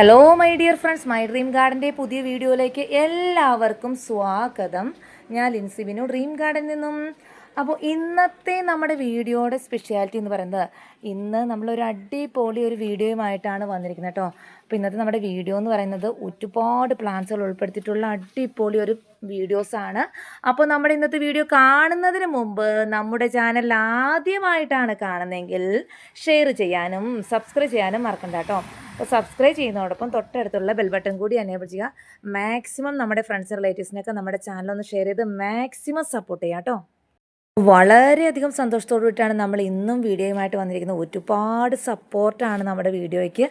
Hello my dear friends, my dream ഗാർഡൻ്റെ പുതിയ വീഡിയോയിലേക്ക് എല്ലാവർക്കും സ്വാഗതം. ഞാൻ ലിൻസി ബിനു, ഡ്രീം ഗാർഡനിൽ നിന്നും. അപ്പോൾ ഇന്നത്തെ നമ്മുടെ വീഡിയോയുടെ സ്പെഷ്യാലിറ്റി എന്ന് പറയുന്നത്, ഇന്ന് നമ്മളൊരു അടിപൊളി ഒരു വീഡിയോയുമായിട്ടാണ് വന്നിരിക്കുന്നത് കേട്ടോ. അപ്പോൾ ഇന്നത്തെ നമ്മുടെ വീഡിയോ എന്ന് പറയുന്നത് ഒരുപാട് പ്ലാന്റ്സുകൾ ഉൾപ്പെടുത്തിയിട്ടുള്ള അടിപൊളി ഒരു വീഡിയോസാണ്. അപ്പോൾ നമ്മുടെ ഇന്നത്തെ വീഡിയോ കാണുന്നതിന് മുമ്പ് നമ്മുടെ ചാനൽ ആദ്യമായിട്ടാണ് കാണുന്നതെങ്കിൽ ഷെയർ ചെയ്യാനും സബ്സ്ക്രൈബ് ചെയ്യാനും മറക്കണ്ട കേട്ടോ. അപ്പോൾ സബ്സ്ക്രൈബ് ചെയ്യുന്നതോടൊപ്പം തൊട്ടടുത്തുള്ള ബെൽ ബട്ടൺ കൂടി എനേബിൾ ചെയ്യുക. മാക്സിമം നമ്മുടെ ഫ്രണ്ട്സ് റിലേറ്റീവ്സിനൊക്കെ നമ്മുടെ ചാനലൊന്ന് ഷെയർ ചെയ്ത് മാക്സിമം സപ്പോർട്ട് ചെയ്യാം കേട്ടോ. വളരെയധികം സന്തോഷത്തോടു കൂടിയിട്ടാണ് നമ്മൾ ഇന്നും വീഡിയോയുമായിട്ട് വന്നിരിക്കുന്നത്. ഒരുപാട് സപ്പോർട്ടാണ് നമ്മുടെ വീഡിയോയ്ക്ക്.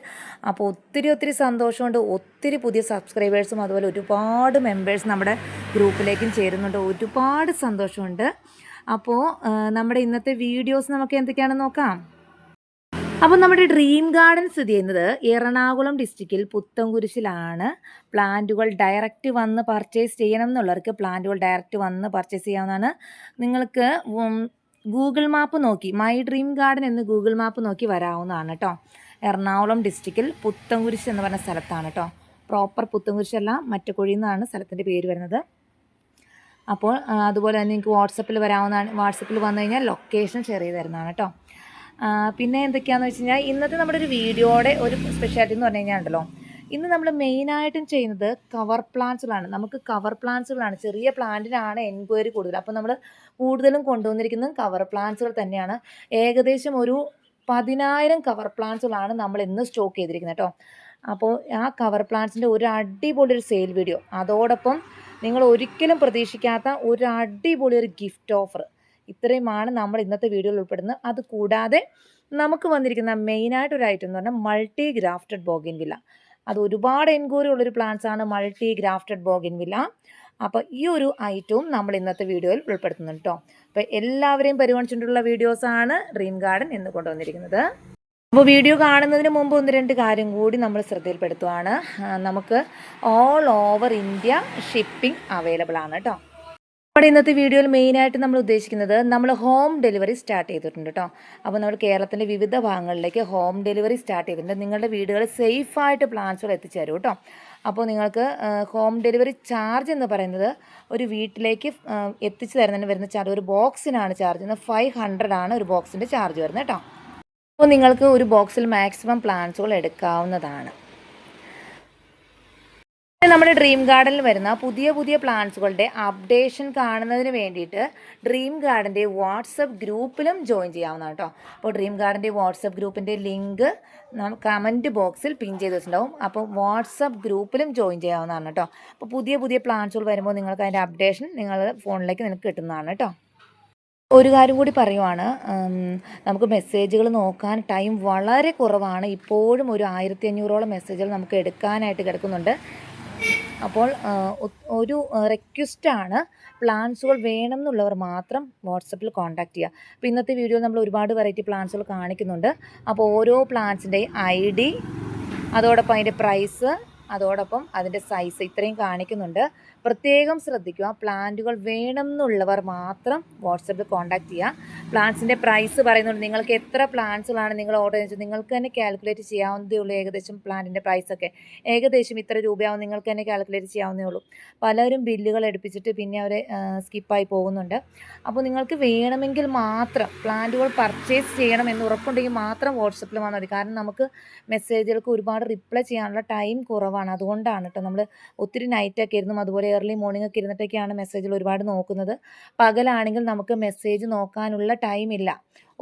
അപ്പോൾ ഒത്തിരി സന്തോഷമുണ്ട്. ഒത്തിരി പുതിയ സബ്സ്ക്രൈബേഴ്സും അതുപോലെ ഒരുപാട് മെമ്പേഴ്സ് നമ്മുടെ ഗ്രൂപ്പിലേക്കും ചേരുന്നുണ്ട്. ഒരുപാട് സന്തോഷമുണ്ട്. അപ്പോൾ നമ്മുടെ ഇന്നത്തെ വീഡിയോസ് നമുക്ക് എന്തൊക്കെയാണെന്ന് നോക്കാം. അപ്പോൾ നമ്മുടെ ഡ്രീം ഗാർഡൻ സ്ഥിതി ചെയ്യുന്നത് എറണാകുളം ഡിസ്ട്രിക്റ്റിൽ പുത്തൻകുരിശിലാണ്. പ്ലാന്റുകൾ ഡയറക്റ്റ് വന്ന് പർച്ചേസ് ചെയ്യണം എന്നുള്ളവർക്ക് പ്ലാന്റുകൾ ഡയറക്റ്റ് വന്ന് പർച്ചേസ് ചെയ്യാവുന്നതാണ്. നിങ്ങൾക്ക് ഗൂഗിൾ മാപ്പ് നോക്കി മൈ ഡ്രീം ഗാർഡൻ എന്ന് ഗൂഗിൾ മാപ്പ് നോക്കി വരാവുന്നതാണ് കേട്ടോ. എറണാകുളം ഡിസ്ട്രിക്റ്റിൽ പുത്തൻകുരിശ് എന്ന് പറഞ്ഞ സ്ഥലത്താണ് കേട്ടോ. പ്രോപ്പർ പുത്തൻകുരിശല്ല, മറ്റക്കുഴി എന്നാണ് സ്ഥലത്തിൻ്റെ പേര് വരുന്നത്. അപ്പോൾ അതുപോലെ തന്നെ നിങ്ങൾക്ക് വാട്സപ്പിൽ വരാവുന്നതാണ്. വാട്സപ്പിൽ വന്നു കഴിഞ്ഞാൽ ലൊക്കേഷൻ ഷെയർ ചെയ്ത് തരുന്നതാണ് കേട്ടോ. പിന്നെ എന്തൊക്കെയാണെന്ന് വെച്ച് കഴിഞ്ഞാൽ ഇന്നത്തെ നമ്മുടെ ഒരു വീഡിയോയുടെ ഒരു സ്പെഷ്യാലിറ്റി എന്ന് പറഞ്ഞു കഴിഞ്ഞാൽ ഉണ്ടല്ലോ, ഇന്ന് നമ്മൾ മെയിനായിട്ടും ചെയ്യുന്നത് കവർ പ്ലാന്റ്സുകളാണ്. നമുക്ക് കവർ പ്ലാന്റ്സുകളാണ്, ചെറിയ പ്ലാന്റിനാണ് എൻക്വയറി കൂടുതൽ. അപ്പോൾ നമ്മൾ കൂടുതലും കൊണ്ടുവന്നിരിക്കുന്നത് കവർ പ്ലാന്റ്സുകൾ തന്നെയാണ്. ഏകദേശം ഒരു 10,000 കവർ പ്ലാന്റ്സുകളാണ് നമ്മൾ ഇന്ന് സ്റ്റോക്ക് ചെയ്തിരിക്കുന്നത് കേട്ടോ. അപ്പോൾ ആ കവർ പ്ലാന്റ്സിൻ്റെ ഒരു അടിപൊളി ഒരു സെയിൽ വീഡിയോ, അതോടൊപ്പം നിങ്ങൾ ഒരിക്കലും പ്രതീക്ഷിക്കാത്ത ഒരു അടിപൊളി ഒരു ഗിഫ്റ്റ് ഓഫർ, ഇത്രയുമാണ് നമ്മൾ ഇന്നത്തെ വീഡിയോയിൽ ഉൾപ്പെടുന്നത്. അതുകൂടാതെ നമുക്ക് വന്നിരിക്കുന്ന മെയിനായിട്ടൊരു ഐറ്റം എന്ന് പറഞ്ഞാൽ മൾട്ടി ഗ്രാഫ്റ്റഡ് ബോഗിൻവില്ല. അത് ഒരുപാട് എൻക്വയറി ഉള്ളൊരു പ്ലാന്റ്സ് ആണ് മൾട്ടി ഗ്രാഫ്റ്റഡ് ബോഗിൻവില്ല. അപ്പോൾ ഈ ഒരു ഐറ്റവും നമ്മൾ ഇന്നത്തെ വീഡിയോയിൽ ഉൾപ്പെടുത്തുന്നുണ്ട് കേട്ടോ. അപ്പോൾ എല്ലാവരെയും പരിഗണിച്ചിട്ടുള്ള വീഡിയോസാണ് ഡ്രീം ഗാർഡൻ എന്ന് കൊണ്ടുവന്നിരിക്കുന്നത്. അപ്പോൾ വീഡിയോ കാണുന്നതിന് മുമ്പ് 1-2 കാര്യം കൂടി നമ്മൾ ശ്രദ്ധയിൽപ്പെടുത്തുകയാണ്. നമുക്ക് all over India shipping available ആണ് കേട്ടോ. നമ്മുടെ ഇന്നത്തെ വീഡിയോയിൽ മെയിനായിട്ട് നമ്മൾ ഉദ്ദേശിക്കുന്നത്, നമ്മൾ ഹോം ഡെലിവറി സ്റ്റാർട്ട് ചെയ്തിട്ടുണ്ട് കേട്ടോ. അപ്പോൾ നമ്മൾ കേരളത്തിൻ്റെ വിവിധ ഭാഗങ്ങളിലേക്ക് ഹോം ഡെലിവറി സ്റ്റാർട്ട് ചെയ്തിട്ടുണ്ട്. നിങ്ങളുടെ വീടുകളിൽ സേഫായിട്ട് പ്ലാന്റ്സുകൾ എത്തിച്ചേരും കേട്ടോ. അപ്പോൾ നിങ്ങൾക്ക് ഹോം ഡെലിവറി ചാർജ് എന്ന് പറയുന്നത് ഒരു വീട്ടിലേക്ക് എത്തിച്ചു തരുന്നതിന് വരുന്ന ചാർജ്, ഒരു ബോക്സിനാണ് ചാർജ് ചെയ്യുന്നത്. 500 ആണ് ഒരു ബോക്സിൻ്റെ ചാർജ് വരുന്നത് കേട്ടോ. അപ്പോൾ നിങ്ങൾക്ക് ഒരു ബോക്സിൽ മാക്സിമം പ്ലാന്റ്സുകൾ എടുക്കാവുന്നതാണ്. നമ്മുടെ ഡ്രീം ഗാർഡനിൽ വരുന്ന പുതിയ പ്ലാന്റ്സുകളുടെ അപ്ഡേഷൻ കാണുന്നതിന് വേണ്ടിയിട്ട് ഡ്രീം ഗാർഡൻ്റെ വാട്സപ്പ് ഗ്രൂപ്പിലും ജോയിൻ ചെയ്യാവുന്നതാണ് കേട്ടോ. അപ്പോൾ ഡ്രീം ഗാർഡൻ്റെ വാട്സപ്പ് ഗ്രൂപ്പിൻ്റെ ലിങ്ക് കമൻറ്റ് ബോക്സിൽ പിൻ ചെയ്ത് വെച്ചിട്ടുണ്ടാവും. അപ്പോൾ വാട്സപ്പ് ഗ്രൂപ്പിലും ജോയിൻ ചെയ്യാവുന്നതാണ് കേട്ടോ. അപ്പോൾ പുതിയ പ്ലാന്റ്സുകൾ വരുമ്പോൾ നിങ്ങൾക്ക് അതിൻ്റെ അപ്ഡേഷൻ നിങ്ങളുടെ ഫോണിലേക്ക് നിങ്ങൾക്ക് കിട്ടുന്നതാണ് കേട്ടോ. ഒരു കാര്യം കൂടി പറയുവാണ്, നമുക്ക് മെസ്സേജുകൾ നോക്കാൻ ടൈം വളരെ കുറവാണ്. ഇപ്പോഴും ഒരു 1500ഓളം മെസ്സേജുകൾ നമുക്ക് എടുക്കാനായിട്ട് കിടക്കുന്നുണ്ട്. അപ്പോൾ ഒരു റിക്വസ്റ്റാണ്, പ്ലാന്റ്സുകൾ വേണം എന്നുള്ളവർ മാത്രം വാട്സപ്പിൽ കോൺടാക്റ്റ് ചെയ്യുക. അപ്പോൾ ഇന്നത്തെ വീഡിയോയിൽ നമ്മൾ ഒരുപാട് വെറൈറ്റി പ്ലാന്റ്സുകൾ കാണിക്കുന്നുണ്ട്. അപ്പോൾ ഓരോ പ്ലാന്റ്സിൻ്റെയും ID, അതോടൊപ്പം അതിൻ്റെ പ്രൈസ്, അതോടൊപ്പം അതിൻ്റെ സൈസ് ഇത്രയും കാണിക്കുന്നുണ്ട്. പ്രത്യേകം ശ്രദ്ധിക്കുക, പ്ലാന്റുകൾ വേണം എന്നുള്ളവർ മാത്രം വാട്സപ്പിൽ കോൺടാക്റ്റ് ചെയ്യുക. പ്ലാന്റ്സിൻ്റെ പ്രൈസ് പറയുന്നുണ്ട്. നിങ്ങൾക്ക് എത്ര പ്ലാന്റ്സുകളാണ് നിങ്ങൾ ഓർഡർ ചെയ്തത് നിങ്ങൾക്ക് തന്നെ കാൽക്കുലേറ്റ് ചെയ്യാവുന്നതേ ഉള്ളൂ. ഏകദേശം പ്ലാന്റിൻ്റെ പ്രൈസൊക്കെ ഏകദേശം ഇത്ര രൂപയാവും നിങ്ങൾക്ക് തന്നെ കാൽക്കുലേറ്റ് ചെയ്യാവുന്നേ ഉള്ളൂ. പലരും ബില്ലുകൾ എടുപ്പിച്ചിട്ട് പിന്നെ അവർ സ്കിപ്പായി പോകുന്നുണ്ട്. അപ്പോൾ നിങ്ങൾക്ക് വേണമെങ്കിൽ മാത്രം പ്ലാന്റുകൾ പർച്ചേസ് ചെയ്യണം എന്ന് ഉറപ്പുണ്ടെങ്കിൽ മാത്രം വാട്സപ്പിൽ വന്നാൽ മതി. കാരണം നമുക്ക് മെസ്സേജുകൾക്ക് ഒരുപാട് റിപ്ലൈ ചെയ്യാനുള്ള ടൈം കുറവാണ്. അതുകൊണ്ടാണ് കേട്ടോ. നമ്മൾ ഒത്തിരി നൈറ്റൊക്കെ ഇരുന്നും അതുപോലെ ഏർലി മോർണിംഗ് ഒക്കെ ഇരുന്നിട്ടൊക്കെയാണ് മെസ്സേജുകൾ ഒരുപാട് നോക്കുന്നത്. പകലാണെങ്കിൽ നമുക്ക് മെസ്സേജ് നോക്കാനുള്ള ടൈമില്ല.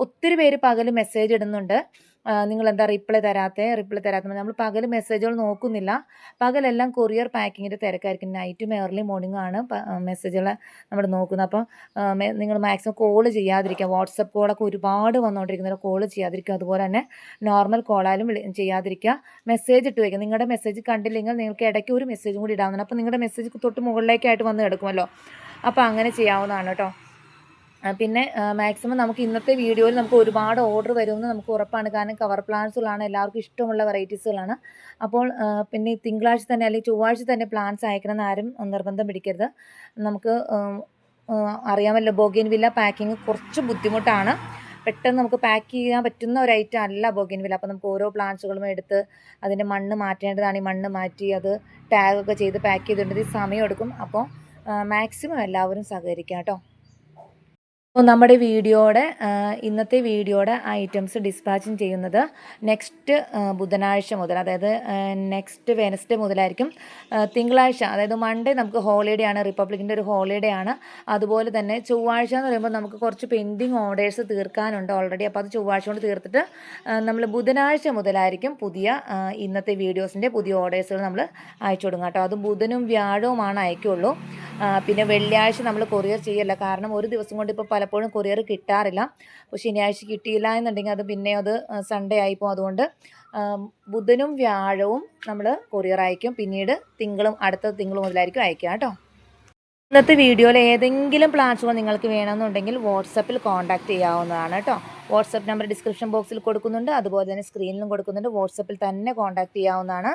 ഒത്തിരി പേര് പകൽ മെസ്സേജ് ഇടുന്നുണ്ട്, നിങ്ങളെന്താ റിപ്ലൈ തരാത്ത നമ്മൾ പകൽ മെസ്സേജുകൾ നോക്കുന്നില്ല. പകലെല്ലാം കൊറിയർ പാക്കിങ്ങിൻ്റെ തിരക്കായിരിക്കും. നൈറ്റും ഏർലി മോർണിംഗും ആണ് മെസ്സേജുകൾ നമ്മൾ നോക്കുന്നത്. അപ്പോൾ നിങ്ങൾ മാക്സിമം കോൾ ചെയ്യാതിരിക്കുക. വാട്സപ്പ് കോളൊക്കെ ഒരുപാട് വന്നുകൊണ്ടിരിക്കുന്നത്, കോൾ ചെയ്യാതിരിക്കുക. അതുപോലെ തന്നെ നോർമൽ കോളായാലും ചെയ്യാതിരിക്കുക. മെസ്സേജ് ഇട്ട് വയ്ക്കുക. നിങ്ങളുടെ മെസ്സേജ് കണ്ടില്ലെങ്കിൽ നിങ്ങൾക്ക് ഇടയ്ക്ക് ഒരു മെസ്സേജും കൂടി ഇടാവുന്നതാണ്. അപ്പോൾ നിങ്ങളുടെ മെസ്സേജ് തൊട്ട് മുകളിലേക്കായിട്ട് വന്ന് കിടക്കുമല്ലോ. അപ്പോൾ അങ്ങനെ ചെയ്യാവുന്നതാണ് കേട്ടോ. പിന്നെ മാക്സിമം നമുക്ക് ഇന്നത്തെ വീഡിയോയിൽ നമുക്ക് ഒരുപാട് ഓർഡർ വരുമെന്ന് നമുക്ക് ഉറപ്പാണ്. കാരണം കവർ പ്ലാന്റ്സുകളാണ്, എല്ലാവർക്കും ഇഷ്ടമുള്ള വെറൈറ്റീസുകളാണ്. അപ്പോൾ പിന്നെ തിങ്കളാഴ്ച തന്നെ അല്ലെങ്കിൽ ചൊവ്വാഴ്ച തന്നെ പ്ലാന്റ്സ് അയക്കണമെന്ന് ആരും നിർബന്ധം പിടിക്കരുത്. നമുക്ക് അറിയാമല്ലോ, ബോഗെയിൻവില്ല പാക്കിങ് കുറച്ച് ബുദ്ധിമുട്ടാണ്. പെട്ടെന്ന് നമുക്ക് പാക്ക് ചെയ്യാൻ പറ്റുന്ന ഒരു ഐറ്റം അല്ല ബൊഗെയിൻവില്ല. അപ്പോൾ നമുക്ക് ഓരോ പ്ലാന്റ്സുകളും എടുത്ത് അതിൻ്റെ മണ്ണ് മാറ്റേണ്ടതാണ്. ഈ മണ്ണ് മാറ്റി അത് ടാഗൊക്കെ ചെയ്ത് പാക്ക് ചെയ്തിട്ടുണ്ടെങ്കിൽ സമയമെടുക്കും. അപ്പോൾ മാക്സിമം എല്ലാവരും സഹകരിക്കാം കേട്ടോ. അപ്പോൾ നമ്മുടെ ഇന്നത്തെ വീഡിയോയുടെ ഐറ്റംസ് ഡിസ്പാച്ചിങ് ചെയ്യുന്നത് നെക്സ്റ്റ് ബുധനാഴ്ച മുതൽ, അതായത് നെക്സ്റ്റ് വെനസ്ഡേ മുതലായിരിക്കും. തിങ്കളാഴ്ച, അതായത് മൺഡേ നമുക്ക് ഹോളിഡേ ആണ്, റിപ്പബ്ലിക്കിൻ്റെ ഒരു ഹോളിഡേ ആണ്. അതുപോലെ തന്നെ ചൊവ്വാഴ്ച എന്ന് പറയുമ്പോൾ നമുക്ക് കുറച്ച് പെൻഡിങ് ഓർഡേഴ്സ് തീർക്കാനുണ്ട് ഓൾറെഡി. അപ്പോൾ അത് ചൊവ്വാഴ്ച കൊണ്ട് തീർത്തിട്ട് നമ്മൾ ബുധനാഴ്ച മുതലായിരിക്കും ഇന്നത്തെ വീഡിയോസിൻ്റെ പുതിയ ഓർഡേഴ്സുകൾ നമ്മൾ അയച്ചു കൊടുക്കുക കേട്ടോ. അത് ബുധനും വ്യാഴവുമാണ് അയക്കുള്ളൂ. പിന്നെ വെള്ളിയാഴ്ച നമ്മൾ കൊറിയർ ചെയ്യല്ല, കാരണം ഒരു ദിവസം കൊണ്ട് ഇപ്പോൾ പലപ്പോഴും കൊറിയർ കിട്ടാറില്ല. അപ്പോൾ ശനിയാഴ്ച കിട്ടിയില്ല എന്നുണ്ടെങ്കിൽ അത് സൺഡേ ആയിപ്പോൾ. അതുകൊണ്ട് ബുധനും വ്യാഴവും നമ്മൾ കൊറിയർ അയക്കും. പിന്നീട് അടുത്ത തിങ്കൾ മുതലായിരിക്കും അയക്കുക കേട്ടോ. ഇന്നത്തെ വീഡിയോയിൽ ഏതെങ്കിലും പ്ലാൻസുകൾ നിങ്ങൾക്ക് വേണമെന്നുണ്ടെങ്കിൽ വാട്സപ്പിൽ കോൺടാക്റ്റ് ചെയ്യാവുന്നതാണ് കേട്ടോ. വാട്സപ്പ് നമ്പർ ഡിസ്ക്രിപ്ഷൻ ബോക്സിൽ കൊടുക്കുന്നുണ്ട്, അതുപോലെ തന്നെ സ്ക്രീനിലും കൊടുക്കുന്നുണ്ട്. വാട്സപ്പിൽ തന്നെ കോൺടാക്റ്റ് ചെയ്യാവുന്നതാണ്.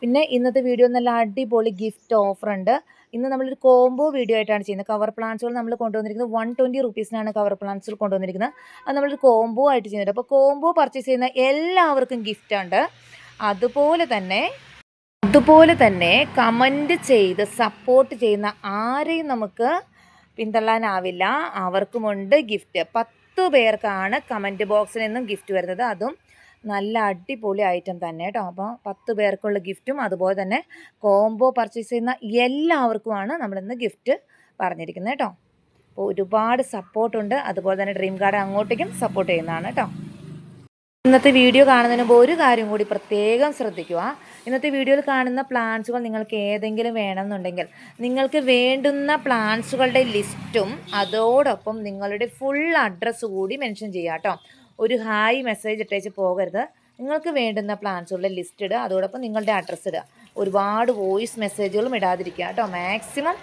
പിന്നെ ഇന്നത്തെ വീഡിയോ നല്ല അടിപൊളി ഗിഫ്റ്റ് ഓഫർ ഉണ്ട്. ഇന്ന് നമ്മളൊരു കോംബോ വീഡിയോ ആയിട്ടാണ് ചെയ്യുന്നത്. കവർ പ്ലാന്റ്സുകൾ നമ്മൾ കൊണ്ടുവന്നിരിക്കുന്നത് 120 റുപ്പീസിനാണ് കവർ പ്ലാന്റ്സുകൾ കൊണ്ടുവന്നിരിക്കുന്നത്. അത് നമ്മളൊരു കോംബോ ആയിട്ട് ചെയ്യുന്നുണ്ട്. അപ്പോൾ കോംബോ പർച്ചേസ് ചെയ്യുന്ന എല്ലാവർക്കും ഗിഫ്റ്റ് ഉണ്ട്. അതുപോലെ തന്നെ കമൻറ്റ് ചെയ്ത് സപ്പോർട്ട് ചെയ്യുന്ന ആരെയും നമുക്ക് പിന്തള്ളാനാവില്ല. അവർക്കുമുണ്ട് ഗിഫ്റ്റ്. 10 പേർക്കാണ് കമൻറ്റ് ബോക്സിൽ നിന്നും ഗിഫ്റ്റ് വരുന്നത്. അതും നല്ല അടിപൊളി ഐറ്റം തന്നെ കേട്ടോ. അപ്പോൾ 10 പേർക്കുള്ള ഗിഫ്റ്റും അതുപോലെ തന്നെ കോംബോ പർച്ചേസ് ചെയ്യുന്ന എല്ലാവർക്കുമാണ് നമ്മളിന്ന് ഗിഫ്റ്റ് പറഞ്ഞിരിക്കുന്നത് കേട്ടോ. അപ്പോൾ ഒരുപാട് സപ്പോർട്ടുണ്ട്. അതുപോലെ തന്നെ ഡ്രീം ഗാർഡൻ അങ്ങോട്ടേക്കും സപ്പോർട്ട് ചെയ്യുന്നതാണ് കേട്ടോ. ഇന്നത്തെ വീഡിയോ കാണുന്നതിന് മുമ്പ് ഒരു കാര്യം കൂടി പ്രത്യേകം ശ്രദ്ധിക്കുക. ഇന്നത്തെ വീഡിയോയിൽ കാണുന്ന പ്ലാന്റ്സുകൾ നിങ്ങൾക്ക് ഏതെങ്കിലും വേണമെന്നുണ്ടെങ്കിൽ നിങ്ങൾക്ക് വേണ്ടുന്ന പ്ലാന്റ്സുകളുടെ ലിസ്റ്റും അതോടൊപ്പം നിങ്ങളുടെ ഫുൾ അഡ്രസ്സ് കൂടി മെൻഷൻ ചെയ്യുക കേട്ടോ. ഒരു ഹായ് മെസ്സേജ് ഇട്ടേച്ച് പോകരുത്. നിങ്ങൾക്ക് വേണ്ടുന്ന പ്ലാൻസുകളുടെ ലിസ്റ്റ് ഇടുക, അതോടൊപ്പം നിങ്ങളുടെ അഡ്രസ്സ് ഇടുക. ഒരുപാട് വോയിസ് മെസ്സേജുകളും ഇടാതിരിക്കുക കേട്ടോ. മാക്സിമം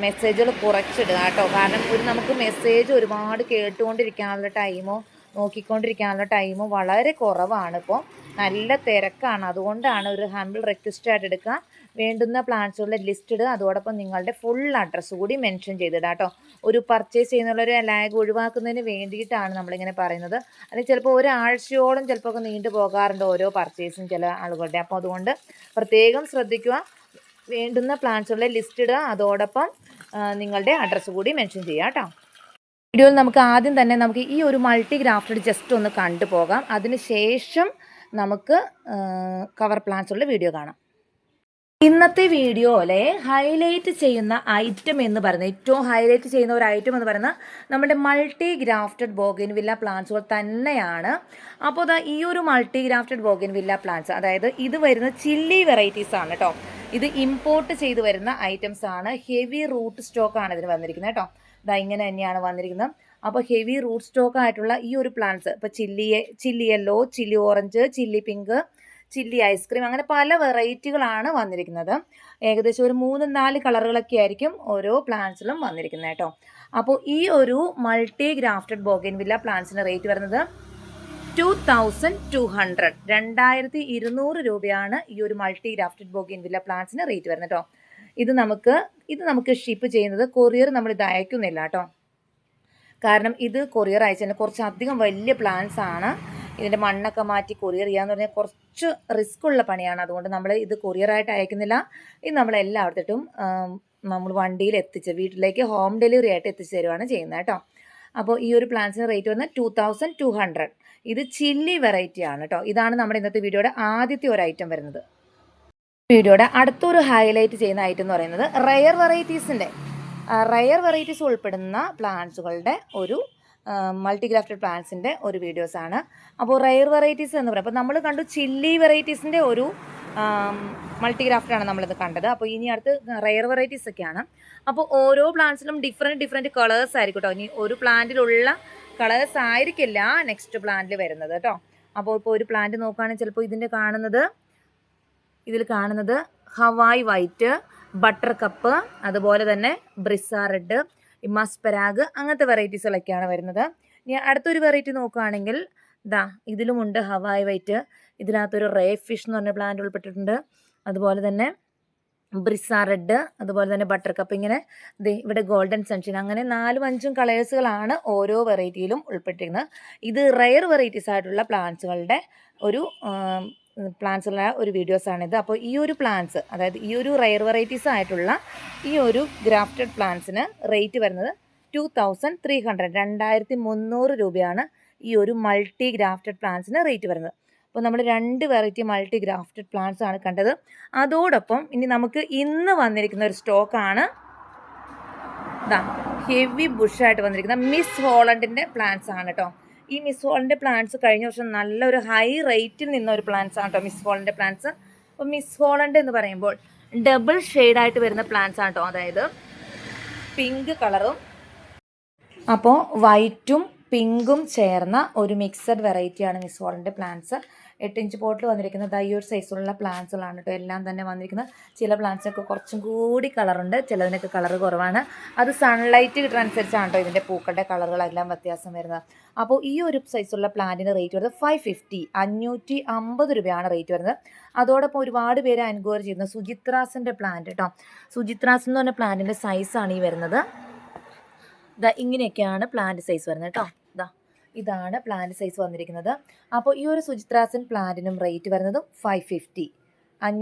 മെസ്സേജുകൾ കുറച്ചിടുക കേട്ടോ. കാരണം നമുക്ക് മെസ്സേജ് ഒരുപാട് കേട്ടുകൊണ്ടിരിക്കാനുള്ള ടൈമോ നോക്കിക്കൊണ്ടിരിക്കാനുള്ള ടൈമോ വളരെ കുറവാണ്. ഇപ്പോൾ നല്ല തിരക്കാണ്. അതുകൊണ്ടാണ് ഒരു ഹംബിൾ റിക്വസ്റ്റ് ആയിട്ട് എടുക്കുക. വേണ്ടുന്ന പ്ലാൻസുകളുടെ ലിസ്റ്റ് ഇടുക, അതോടൊപ്പം നിങ്ങളുടെ ഫുൾ അഡ്രസ്സ് കൂടി മെൻഷൻ ചെയ്തിടുക കേട്ടോ. ഒരു പർച്ചേസ് ചെയ്യുന്നുള്ളൊരു ലാഗ് ഒഴിവാക്കുന്നതിന് വേണ്ടിയിട്ടാണ് നമ്മളിങ്ങനെ പറയുന്നത്. അല്ലെങ്കിൽ ചിലപ്പോൾ ഒരാഴ്ചയോളം ചിലപ്പോൾ ഒക്കെ നീണ്ടു പോകാറുണ്ട് ഓരോ പർച്ചേസും ചില ആളുകളുടെ. അപ്പോൾ അതുകൊണ്ട് പ്രത്യേകം ശ്രദ്ധിക്കുക. വേണ്ടുന്ന പ്ലാൻസുകളുടെ ലിസ്റ്റ് ഇടുക, അതോടൊപ്പം നിങ്ങളുടെ അഡ്രസ്സ് കൂടി മെൻഷൻ ചെയ്യുക കേട്ടോ. വീഡിയോയിൽ നമുക്ക് ആദ്യം തന്നെ ഈ ഒരു മൾട്ടി ഗ്രാഫ്റ്റഡ് ജസ്റ്റ് ഒന്ന് കണ്ടുപോകാം. അതിനുശേഷം നമുക്ക് കവർ പ്ലാന്റ്സുള്ള വീഡിയോ കാണാം. ഇന്നത്തെ വീഡിയോയിലെ ഹൈലൈറ്റ് ചെയ്യുന്ന ഐറ്റം എന്ന് പറയുന്നത്, ഏറ്റവും ഹൈലൈറ്റ് ചെയ്യുന്ന ഒരു ഐറ്റം എന്ന് പറയുന്നത് നമ്മുടെ മൾട്ടി ഗ്രാഫ്റ്റഡ് ബോഗെയിൻവില്ല പ്ലാന്റ്സുകൾ തന്നെയാണ്. അപ്പോൾ ഈ ഒരു മൾട്ടി ഗ്രാഫ്റ്റഡ് ബോഗെയിൻവില്ല പ്ലാന്റ്സ്, അതായത് ഇത് വരുന്ന ചില്ലി വെറൈറ്റീസ് ആണ് കേട്ടോ. ഇത് ഇമ്പോർട്ട് ചെയ്ത് വരുന്ന ഐറ്റംസ് ആണ്. ഹെവി റൂട്ട് സ്റ്റോക്കാണ് ഇതിന് വന്നിരിക്കുന്നത് കേട്ടോ. ഇങ്ങനെ തന്നെയാണ് വന്നിരിക്കുന്നത്. അപ്പോൾ ഹെവി റൂട്ട് സ്റ്റോക്ക് ആയിട്ടുള്ള ഈ ഒരു പ്ലാന്റ്സ്, ഇപ്പോൾ chilli yellow, chilli orange, chilli pink, chilli ice cream, അങ്ങനെ പല വെറൈറ്റികളാണ് വന്നിരിക്കുന്നത്. ഏകദേശം ഒരു 3-4 കളറുകളൊക്കെ ആയിരിക്കും ഓരോ പ്ലാന്റ്സിലും വന്നിരിക്കുന്നത് കേട്ടോ. അപ്പോൾ ഈ ഒരു മൾട്ടി ഗ്രാഫ്റ്റഡ് ബോഗെയിൻവില്ല പ്ലാന്റ്സിൻ്റെ റേറ്റ് വരുന്നത് 2200 2200 രൂപയാണ് ഈ ഒരു മൾട്ടി ഗ്രാഫ്റ്റഡ് ബോഗെയിൻവില്ല പ്ലാന്റ്സിന് റേറ്റ് വരുന്നത് കേട്ടോ. ഇത് നമുക്ക് ഷിപ്പ് ചെയ്യുന്നത് കൊറിയർ നമ്മൾ ഇത് അയക്കുന്നില്ല കേട്ടോ. കാരണം ഇത് കൊറിയർ അയച്ചതിന് കുറച്ചധികം വലിയ പ്ലാന്റ്സ് ആണ്. ഇതിൻ്റെ മണ്ണൊക്കെ മാറ്റി കൊറിയർ ചെയ്യാന്ന് പറഞ്ഞാൽ കുറച്ച് റിസ്ക് ഉള്ള പണിയാണ്. അതുകൊണ്ട് നമ്മൾ ഇത് കൊറിയറായിട്ട് അയക്കുന്നില്ല. ഇത് നമ്മളെല്ലായിടത്തും നമ്മൾ വണ്ടിയിൽ വീട്ടിലേക്ക് ഹോം ഡെലിവറി ആയിട്ട് എത്തിച്ചു തരുവാണ് ചെയ്യുന്നത് കേട്ടോ. അപ്പോൾ ഈ ഒരു പ്ലാന്റ്സിന് റേറ്റ് വന്ന് 2200. ഇത് ചില്ലി വെറൈറ്റി ആണ് കേട്ടോ. ഇതാണ് നമ്മുടെ ഇന്നത്തെ വീഡിയോയുടെ ആദ്യത്തെ ഒരു ഐറ്റം വരുന്നത്. വീഡിയോയുടെ അടുത്തൊരു ഹൈലൈറ്റ് ചെയ്യുന്ന ഐറ്റം എന്ന് പറയുന്നത് റയർ വെറൈറ്റീസ് ഉൾപ്പെടുന്ന പ്ലാന്റ്സുകളുടെ ഒരു മൾട്ടിഗ്രാഫ്റ്റഡ് പ്ലാന്റ്സിൻ്റെ ഒരു വീഡിയോസാണ്. അപ്പോൾ റയർ വെറൈറ്റീസ് എന്ന് പറയുമ്പോൾ നമ്മൾ കണ്ടു ചില്ലി വെറൈറ്റീസിൻ്റെ ഒരു മൾട്ടിഗ്രാഫ്റ്റാണ് നമ്മളിത് കണ്ടത്. അപ്പോൾ ഇനി അടുത്ത് റയർ വെറൈറ്റീസ് ഒക്കെയാണ്. അപ്പോൾ ഓരോ പ്ലാന്റ്സിലും ഡിഫറെൻറ്റ് കളേഴ്സ് ആയിരിക്കും കേട്ടോ. ഇനി ഒരു പ്ലാന്റിലുള്ള കളേഴ്സ് ആയിരിക്കില്ല നെക്സ്റ്റ് പ്ലാന്റിൽ വരുന്നത് കേട്ടോ. അപ്പോൾ ഇപ്പോൾ ഒരു പ്ലാന്റ് നോക്കുകയാണെങ്കിൽ ചിലപ്പോൾ ഇതിൽ കാണുന്നത് ഹവായ് വൈറ്റ്, ബട്ടർ കപ്പ്, അതുപോലെ തന്നെ ബ്രിസ റെഡ്, മസ്പരാഗ്, അങ്ങനത്തെ വെറൈറ്റീസുകളൊക്കെയാണ് വരുന്നത്. ഇനി അടുത്തൊരു വെറൈറ്റി നോക്കുകയാണെങ്കിൽ ഇതിലുമുണ്ട് ഹവായ് വൈറ്റ്. ഇതിനകത്തൊരു റേ ഫിഷ് എന്ന് പറഞ്ഞ പ്ലാന്റ് ഉൾപ്പെട്ടിട്ടുണ്ട്. അതുപോലെ തന്നെ ബ്രിസ റെഡ്, അതുപോലെ തന്നെ ബട്ടർ കപ്പ്, ഇങ്ങനെ ഇവിടെ ഗോൾഡൻ സൺഷൈൻ, അങ്ങനെ 4-5 കളേഴ്സുകളാണ് ഓരോ വെറൈറ്റിയിലും ഉൾപ്പെട്ടിരിക്കുന്നത്. ഇത് റെയർ വെറൈറ്റീസ് ആയിട്ടുള്ള പ്ലാന്റ്സുകളുടെ ഒരു വീഡിയോസാണിത്. അപ്പോൾ ഈ ഒരു പ്ലാന്റ്സ്, അതായത് ഈ ഒരു റെയർ വെറൈറ്റീസ് ആയിട്ടുള്ള ഈ ഒരു ഗ്രാഫ്റ്റഡ് പ്ലാന്റ്സിന് റേറ്റ് വരുന്നത് 2300 2300 രൂപയാണ് ഈ ഒരു മൾട്ടി ഗ്രാഫ്റ്റഡ് പ്ലാന്റ്സിന് റേറ്റ് വരുന്നത്. അപ്പോൾ നമ്മൾ 2 വെറൈറ്റി മൾട്ടി ഗ്രാഫ്റ്റഡ് പ്ലാന്റ്സ് ആണ് കണ്ടത്. അതോടൊപ്പം ഇനി നമുക്ക് ഇന്ന് വന്നിരിക്കുന്ന ഒരു സ്റ്റോക്കാണ് ഹെവി ബുഷായിട്ട് വന്നിരിക്കുന്ന മിസ് ഹോളണ്ടിൻ്റെ പ്ലാന്റ്സ് ആണ് കേട്ടോ. ഈ മിസ് ഹോളണ്ടിൻ്റെ പ്ലാന്റ്സ് കഴിഞ്ഞ വർഷം നല്ലൊരു ഹൈ റേറ്റിൽ നിന്ന ഒരു പ്ലാന്റ്സ് ആണ് കേട്ടോ മിസ് ഹോളണ്ടിൻ്റെ പ്ലാന്റ്സ്. അപ്പോൾ മിസ് ഹോളണ്ട് എന്ന് പറയുമ്പോൾ ഡബിൾ ഷെയ്ഡായിട്ട് വരുന്ന പ്ലാന്റ്സ് ആണ് കേട്ടോ. അതായത് പിങ്ക് കളറും അപ്പോൾ വൈറ്റും പിങ്കും ചേർന്ന ഒരു മിക്സഡ് വെറൈറ്റിയാണ് മിസ് ഹോളണ്ടിൻ്റെ പ്ലാന്റ്സ്. 8 ഇഞ്ച് പോട്ടിൽ വന്നിരിക്കുന്നത് ഈ ഒരു സൈസുള്ള പ്ലാന്റ്സുകളാണ് കേട്ടോ എല്ലാം തന്നെ വന്നിരിക്കുന്നത്. ചില പ്ലാന്റ്സൊക്കെ കുറച്ചും കൂടി കളറുണ്ട്, ചിലതിനൊക്കെ കളർ കുറവാണ്. അത് സൺലൈറ്റ് കിട്ടുന്നതനുസരിച്ചാണ് കേട്ടോ ഇതിൻ്റെ പൂക്കളുടെ കളറുകളെല്ലാം വ്യത്യാസം വരുന്നത്. അപ്പോൾ ഈ ഒരു സൈസുള്ള പ്ലാന്റിൻ്റെ റേറ്റ് വരുന്നത് 550 രൂപയാണ് റേറ്റ് വരുന്നത്. അതോടൊപ്പം ഒരുപാട് പേര് എൻക്വയറി ചെയ്യുന്നത് സുചിത്രാസിൻ്റെ പ്ലാന്റ് കേട്ടോ. സുചിത്രാസ് എന്ന് പറഞ്ഞ പ്ലാന്റിൻ്റെ സൈസാണ് ഈ വരുന്നത്. ഇങ്ങനെയൊക്കെയാണ് പ്ലാന്റ് സൈസ് വരുന്നത് കേട്ടോ. ഇതാണ് പ്ലാന്റ് സൈസ് വന്നിരിക്കുന്നത്. അപ്പോൾ ഈ ഒരു സുചിത്രാസൻ പ്ലാന്റിനും റേറ്റ് വരുന്നത് 550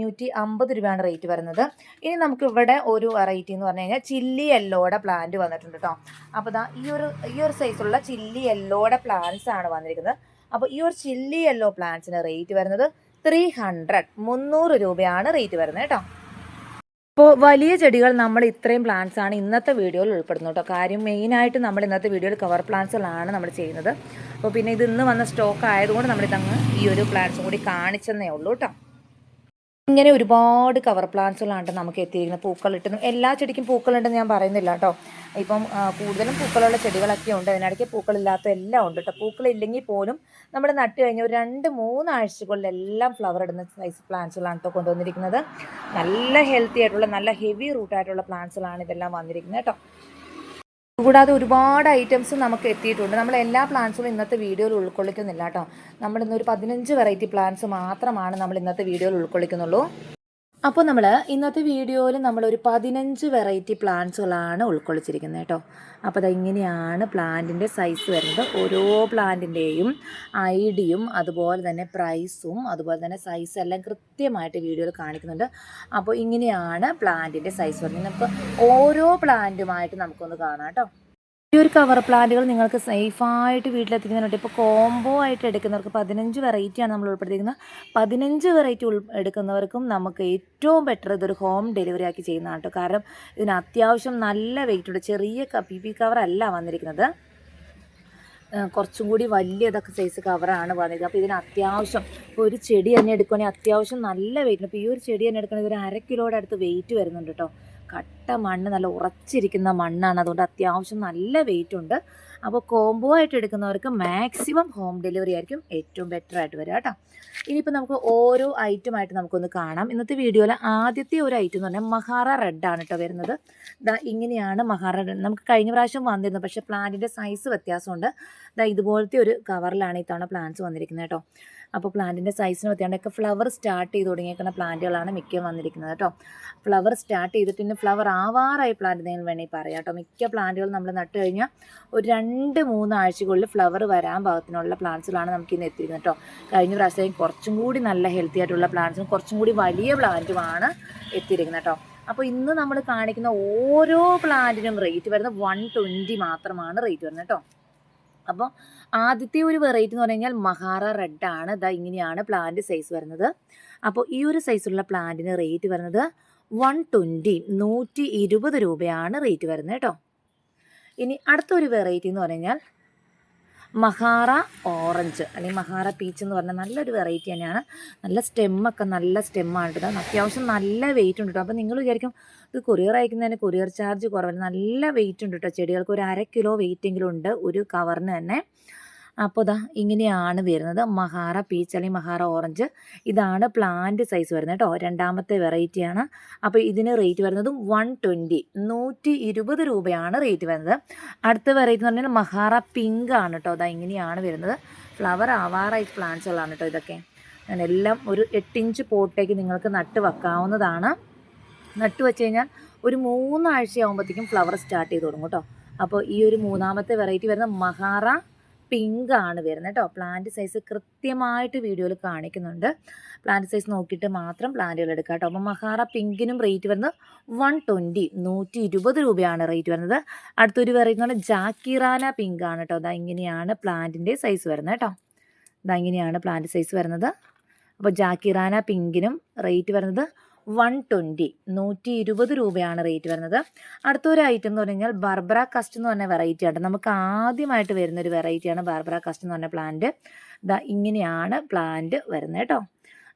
രൂപയാണ് റേറ്റ് വരുന്നത്. ഇനി നമുക്ക് ഇവിടെ ഒരു വെറൈറ്റി എന്ന് പറഞ്ഞു കഴിഞ്ഞാൽ ചില്ലി യെല്ലോയുടെ പ്ലാന്റ് വന്നിട്ടുണ്ട് കേട്ടോ. അപ്പോൾ ഈ ഒരു സൈസുള്ള ചില്ലി യെല്ലോയുടെ പ്ലാന്റ്സ് ആണ് വന്നിരിക്കുന്നത്. അപ്പോൾ ഈ ഒരു ചില്ലി യെല്ലോ പ്ലാന്റ്സിന് റേറ്റ് വരുന്നത് 300 രൂപയാണ് റേറ്റ് വരുന്നത് കേട്ടോ. അപ്പോൾ വലിയ ചെടികൾ നമ്മൾ ഇത്രയും പ്ലാന്റ്സ് ആണ് ഇന്നത്തെ വീഡിയോയിൽ ഉൾപ്പെടുന്നത് കേട്ടോ. കാര്യം മെയിനായിട്ട് നമ്മൾ ഇന്നത്തെ വീഡിയോയിൽ കവർ പ്ലാന്റ്സുകളാണ് നമ്മൾ ചെയ്യുന്നത്. അപ്പോൾ പിന്നെ ഇത് ഇന്ന് വന്ന സ്റ്റോക്ക് ആയതുകൊണ്ട് നമ്മളിതങ്ങ് ഈ ഒരു പ്ലാന്റ്സും കൂടി കാണിച്ചെന്നേ ഉള്ളൂ കേട്ടോ. ഇങ്ങനെ ഒരുപാട് കവർ പ്ലാന്റ്സുകളാണ് നമുക്ക് എത്തിയിരിക്കുന്നത്. പൂക്കളിട്ടുന്നു എല്ലാ ചെടിക്കും പൂക്കളുണ്ടെന്ന് ഞാൻ പറയുന്നില്ല കേട്ടോ. ഇപ്പം കൂടുതലും പൂക്കളുള്ള ചെടികളൊക്കെ ഉണ്ട്, അതിനിടയ്ക്ക് പൂക്കളില്ലാത്ത എല്ലാം ഉണ്ട് കേട്ടോ. പൂക്കളില്ലെങ്കിൽ പോലും നമ്മൾ നട്ട് കഴിഞ്ഞ ഒരു 2-3 ആഴ്ചകളിലെല്ലാം ഫ്ലവർ ഇടുന്ന സൈസ് പ്ലാന്റ്സുകളാണ് കേട്ടോ കൊണ്ടുവന്നിരിക്കുന്നത്. നല്ല ഹെൽത്തി ആയിട്ടുള്ള നല്ല ഹെവി റൂട്ടായിട്ടുള്ള പ്ലാന്റ്സുകളാണ് ഇതെല്ലാം വന്നിരിക്കുന്നത് കേട്ടോ. കൂടാതെ ഒരുപാട് ഐറ്റംസ് നമുക്ക് എത്തിയിട്ടുണ്ട്. നമ്മൾ എല്ലാ പ്ലാന്റ്സുകളും ഇന്നത്തെ വീഡിയോയിൽ ഉൾക്കൊള്ളിക്കുന്നില്ല കേട്ടോ. നമ്മളിന്നൊരു 15 വെറൈറ്റി പ്ലാന്റ്സ് മാത്രമാണ് നമ്മൾ ഇന്നത്തെ വീഡിയോയിൽ ഉൾക്കൊള്ളിക്കുന്നുള്ളൂ. അപ്പോൾ നമ്മൾ ഇന്നത്തെ വീഡിയോയിൽ നമ്മളൊരു 15 വെറൈറ്റി പ്ലാന്റ്സുകളാണ് ഉൾക്കൊള്ളിച്ചിരിക്കുന്നത് കേട്ടോ. അപ്പോൾ ഇങ്ങനെയാണ് പ്ലാന്റിൻ്റെ സൈസ് വരുന്നത്. ഓരോ പ്ലാന്റിൻ്റെയും ഐഡിയും അതുപോലെ തന്നെ പ്രൈസും അതുപോലെ തന്നെ സൈസ് എല്ലാം കൃത്യമായിട്ട് വീഡിയോയിൽ കാണിക്കുന്നുണ്ട്. അപ്പോൾ ഇങ്ങനെയാണ് പ്ലാന്റിൻ്റെ സൈസ് വരുന്നത്. നമുക്ക് ഓരോ പ്ലാന്റുമായിട്ട് നമുക്കൊന്ന് കാണാം കേട്ടോ. ഈ ഒരു കവർ പ്ലാന്റുകൾ നിങ്ങൾക്ക് സേഫായിട്ട് വീട്ടിലെത്തിക്കുന്നുണ്ട്. ഇപ്പോൾ കോംബോ ആയിട്ട് എടുക്കുന്നവർക്ക് 15 വെറൈറ്റിയാണ് നമ്മൾ ഉൾപ്പെടുത്തിയിരിക്കുന്നത്. 15 വെറൈറ്റി എടുക്കുന്നവർക്കും നമുക്ക് ഏറ്റവും ബെറ്റർ ഇതൊരു ഹോം ഡെലിവറി ആക്കി ചെയ്യുന്നതാണ് കേട്ടോ. കാരണം ഇതിന് അത്യാവശ്യം നല്ല വെയിറ്റ് ഉണ്ട്. ചെറിയ PP കവർ അല്ല വന്നിരിക്കുന്നത്, കുറച്ചും കൂടി വലിയതൊക്കെ സൈസ് കവറാണ് വന്നിരിക്കുന്നത്. അപ്പോൾ ഇതിന് അത്യാവശ്യം ഇപ്പോൾ ഒരു ചെടി തന്നെ എടുക്കുകയാണെങ്കിൽ അത്യാവശ്യം നല്ല വെയിറ്റ് ഉണ്ട്. ഇപ്പോൾ ഈ ഒരു ചെടി തന്നെ എടുക്കുകയാണെങ്കിൽ ഒരു 1/2 കിലോയുടെ അടുത്ത് വെയിറ്റ് വരുന്നുണ്ട് കേട്ടോ. കട്ട മണ്ണ്, നല്ല ഉറച്ചിരിക്കുന്ന മണ്ണാണ്, അതുകൊണ്ട് അത്യാവശ്യം നല്ല വെയിറ്റ് ഉണ്ട്. അപ്പോൾ കോംബോ ആയിട്ട് എടുക്കുന്നവർക്ക് മാക്സിമം ഹോം ഡെലിവറി ആയിരിക്കും ഏറ്റവും ബെറ്റർ ആയിട്ട് വരിക കേട്ടോ. ഇനിയിപ്പോൾ നമുക്ക് ഓരോ ഐറ്റമായിട്ട് നമുക്കൊന്ന് കാണാം. ഇന്നത്തെ വീഡിയോയിൽ ആദ്യത്തെ ഒരു ഐറ്റം എന്ന് പറഞ്ഞാൽ മഹാറ റെഡാണ് കേട്ടോ വരുന്നത്. ഇങ്ങനെയാണ് മഹാറ റെഡ്. നമുക്ക് കഴിഞ്ഞ പ്രാവശ്യം വന്നിരുന്നു, പക്ഷേ പ്ലാന്റിൻ്റെ സൈസ് വ്യത്യാസമുണ്ട്. ഇതുപോലത്തെ ഒരു കവറിലാണ് ഇത്തവണ പ്ലാന്റ്സ് വന്നിരിക്കുന്നത് കേട്ടോ. അപ്പോൾ പ്ലാന്റിൻ്റെ സൈസിന് വ്യത്യാസമൊക്കെ ഫ്ലവർ സ്റ്റാർട്ട് ചെയ്ത് തുടങ്ങിയേക്കുന്ന പ്ലാന്റുകളാണ് മിക്ക വന്നിരിക്കുന്നത് കേട്ടോ. ഫ്ലവർ സ്റ്റാർട്ട് ചെയ്തിട്ട് ഫ്ലവർ ആവാറായി പ്ലാന്റ് എന്ന് വേണമെങ്കിൽ പറയാം കേട്ടോ. മിക്ക പ്ലാന്റുകൾ നമ്മൾ നട്ട് കഴിഞ്ഞാൽ ഒരു 2-3 ആഴ്ചകളിൽ ഫ്ലവർ വരാൻ പാകത്തിനുള്ള പ്ലാന്റ്സുകളാണ് നമുക്ക് ഇന്ന് എത്തിയിരിക്കുന്നത് കേട്ടോ. കഴിഞ്ഞ പ്രാവശ്യം കുറച്ചും കൂടി നല്ല ഹെൽത്തി ആയിട്ടുള്ള പ്ലാന്റ്സും കുറച്ചും കൂടി വലിയ പ്ലാന്റുമാണ് എത്തിയിരിക്കുന്നത് കേട്ടോ. അപ്പോൾ ഇന്ന് നമ്മൾ കാണിക്കുന്ന ഓരോ പ്ലാന്റിനും റേറ്റ് വരുന്നത് 120 മാത്രമാണ് റേറ്റ് വരുന്നത് കേട്ടോ. അപ്പോൾ ആദ്യത്തെ ഒരു വെറൈറ്റി എന്ന് പറഞ്ഞു കഴിഞ്ഞാൽ മഹാറ റെഡാണ്. ഇങ്ങനെയാണ് പ്ലാന്റ് സൈസ് വരുന്നത്. അപ്പോൾ ഈ ഒരു സൈസുള്ള പ്ലാന്റിന് റേറ്റ് വരുന്നത് 120 രൂപയാണ് റേറ്റ് വരുന്നത് കേട്ടോ. ഇനി അടുത്തൊരു വെറൈറ്റി എന്ന് പറഞ്ഞു കഴിഞ്ഞാൽ മഹാറ ഓറഞ്ച് അല്ലെങ്കിൽ മഹാറ പീച്ച് എന്ന് പറഞ്ഞാൽ നല്ലൊരു വെറൈറ്റി തന്നെയാണ്. നല്ല സ്റ്റെമ്മൊക്കെ നല്ല സ്റ്റെമ്മാണ് കേട്ടോ. അത്യാവശ്യം നല്ല വെയിറ്റ് ഉണ്ട് കേട്ടോ. അപ്പോൾ നിങ്ങൾ വിചാരിക്കും ഇത് കൊറിയർ അയക്കുന്നതിന് കൊറിയർ ചാർജ് കുറവല്ല. നല്ല വെയിറ്റ് ഉണ്ട് കേട്ടോ. ചെടികൾക്ക് ഒരു 1/2 കിലോ വെയിറ്റെങ്കിലും ഉണ്ട് ഒരു കവറിന് തന്നെ. അപ്പോൾ ഇങ്ങനെയാണ് വരുന്നത് മഹാറ പീച്ച് അല്ലെങ്കിൽ മഹാറ ഓറഞ്ച്. ഇതാണ് പ്ലാന്റ് സൈസ് വരുന്നത് കേട്ടോ. രണ്ടാമത്തെ വെറൈറ്റിയാണ്. അപ്പോൾ ഇതിന് റേറ്റ് വരുന്നത് 120 രൂപയാണ് റേറ്റ് വരുന്നത്. അടുത്ത വെറൈറ്റി എന്ന് പറഞ്ഞാൽ മഹാറ പിങ്ക് ആണ് കേട്ടോ. ഇങ്ങനെയാണ് വരുന്നത്. ഫ്ലവർ ആവാറായി പ്ലാന്റ്സുകളാണ് കേട്ടോ ഇതൊക്കെ. എല്ലാം ഒരു 8 ഇഞ്ച് പോട്ടേക്ക് നിങ്ങൾക്ക് നട്ട് വെക്കാവുന്നതാണ്. നട്ട് വെച്ച് കഴിഞ്ഞാൽ ഒരു 3 ആഴ്ചയാകുമ്പോഴത്തേക്കും ഫ്ലവർ സ്റ്റാർട്ട് ചെയ്ത് തുടങ്ങും കേട്ടോ. അപ്പോൾ ഈ ഒരു മൂന്നാമത്തെ വെറൈറ്റി വരുന്ന മഹാറ പിങ്ക് ആണ് വരുന്നത് കേട്ടോ. പ്ലാന്റ് സൈസ് കൃത്യമായിട്ട് വീഡിയോയിൽ കാണിക്കുന്നുണ്ട്. പ്ലാന്റ് സൈസ് നോക്കിയിട്ട് മാത്രം പ്ലാന്റുകൾ എടുക്കുക കേട്ടോ. അപ്പോൾ മഹാറ പിങ്കിനും റേറ്റ് വരുന്നത് 120 120 രൂപയാണ് റേറ്റ് വരുന്നത്. അടുത്തൊരു വെറൈറ്റി എന്ന് പറഞ്ഞാൽ ജാക്കിറാന പിങ്ക് ആണ് കേട്ടോ. അതാ ഇങ്ങനെയാണ് പ്ലാന്റിൻ്റെ സൈസ് വരുന്നത് കേട്ടോ. ഇതാ ഇങ്ങനെയാണ് പ്ലാന്റ് സൈസ് വരുന്നത്. അപ്പോൾ ജാക്കിറാന പിങ്കിനും റേറ്റ് വരുന്നത് 120 120 രൂപയാണ് റേറ്റ് വരുന്നത്. അടുത്തൊരു ഐറ്റം എന്ന് പറഞ്ഞു കഴിഞ്ഞാൽ ബാർബറ കസ്റ്റ് എന്ന് പറഞ്ഞ വെറൈറ്റി ആണ്. നമുക്ക് ആദ്യമായിട്ട് വരുന്നൊരു വെറൈറ്റിയാണ് ബാർബറ കസ്റ്റ് എന്ന് പറഞ്ഞ പ്ലാന്റ്. ഇതാ ഇങ്ങനെയാണ് പ്ലാന്റ് വരുന്നത് കേട്ടോ.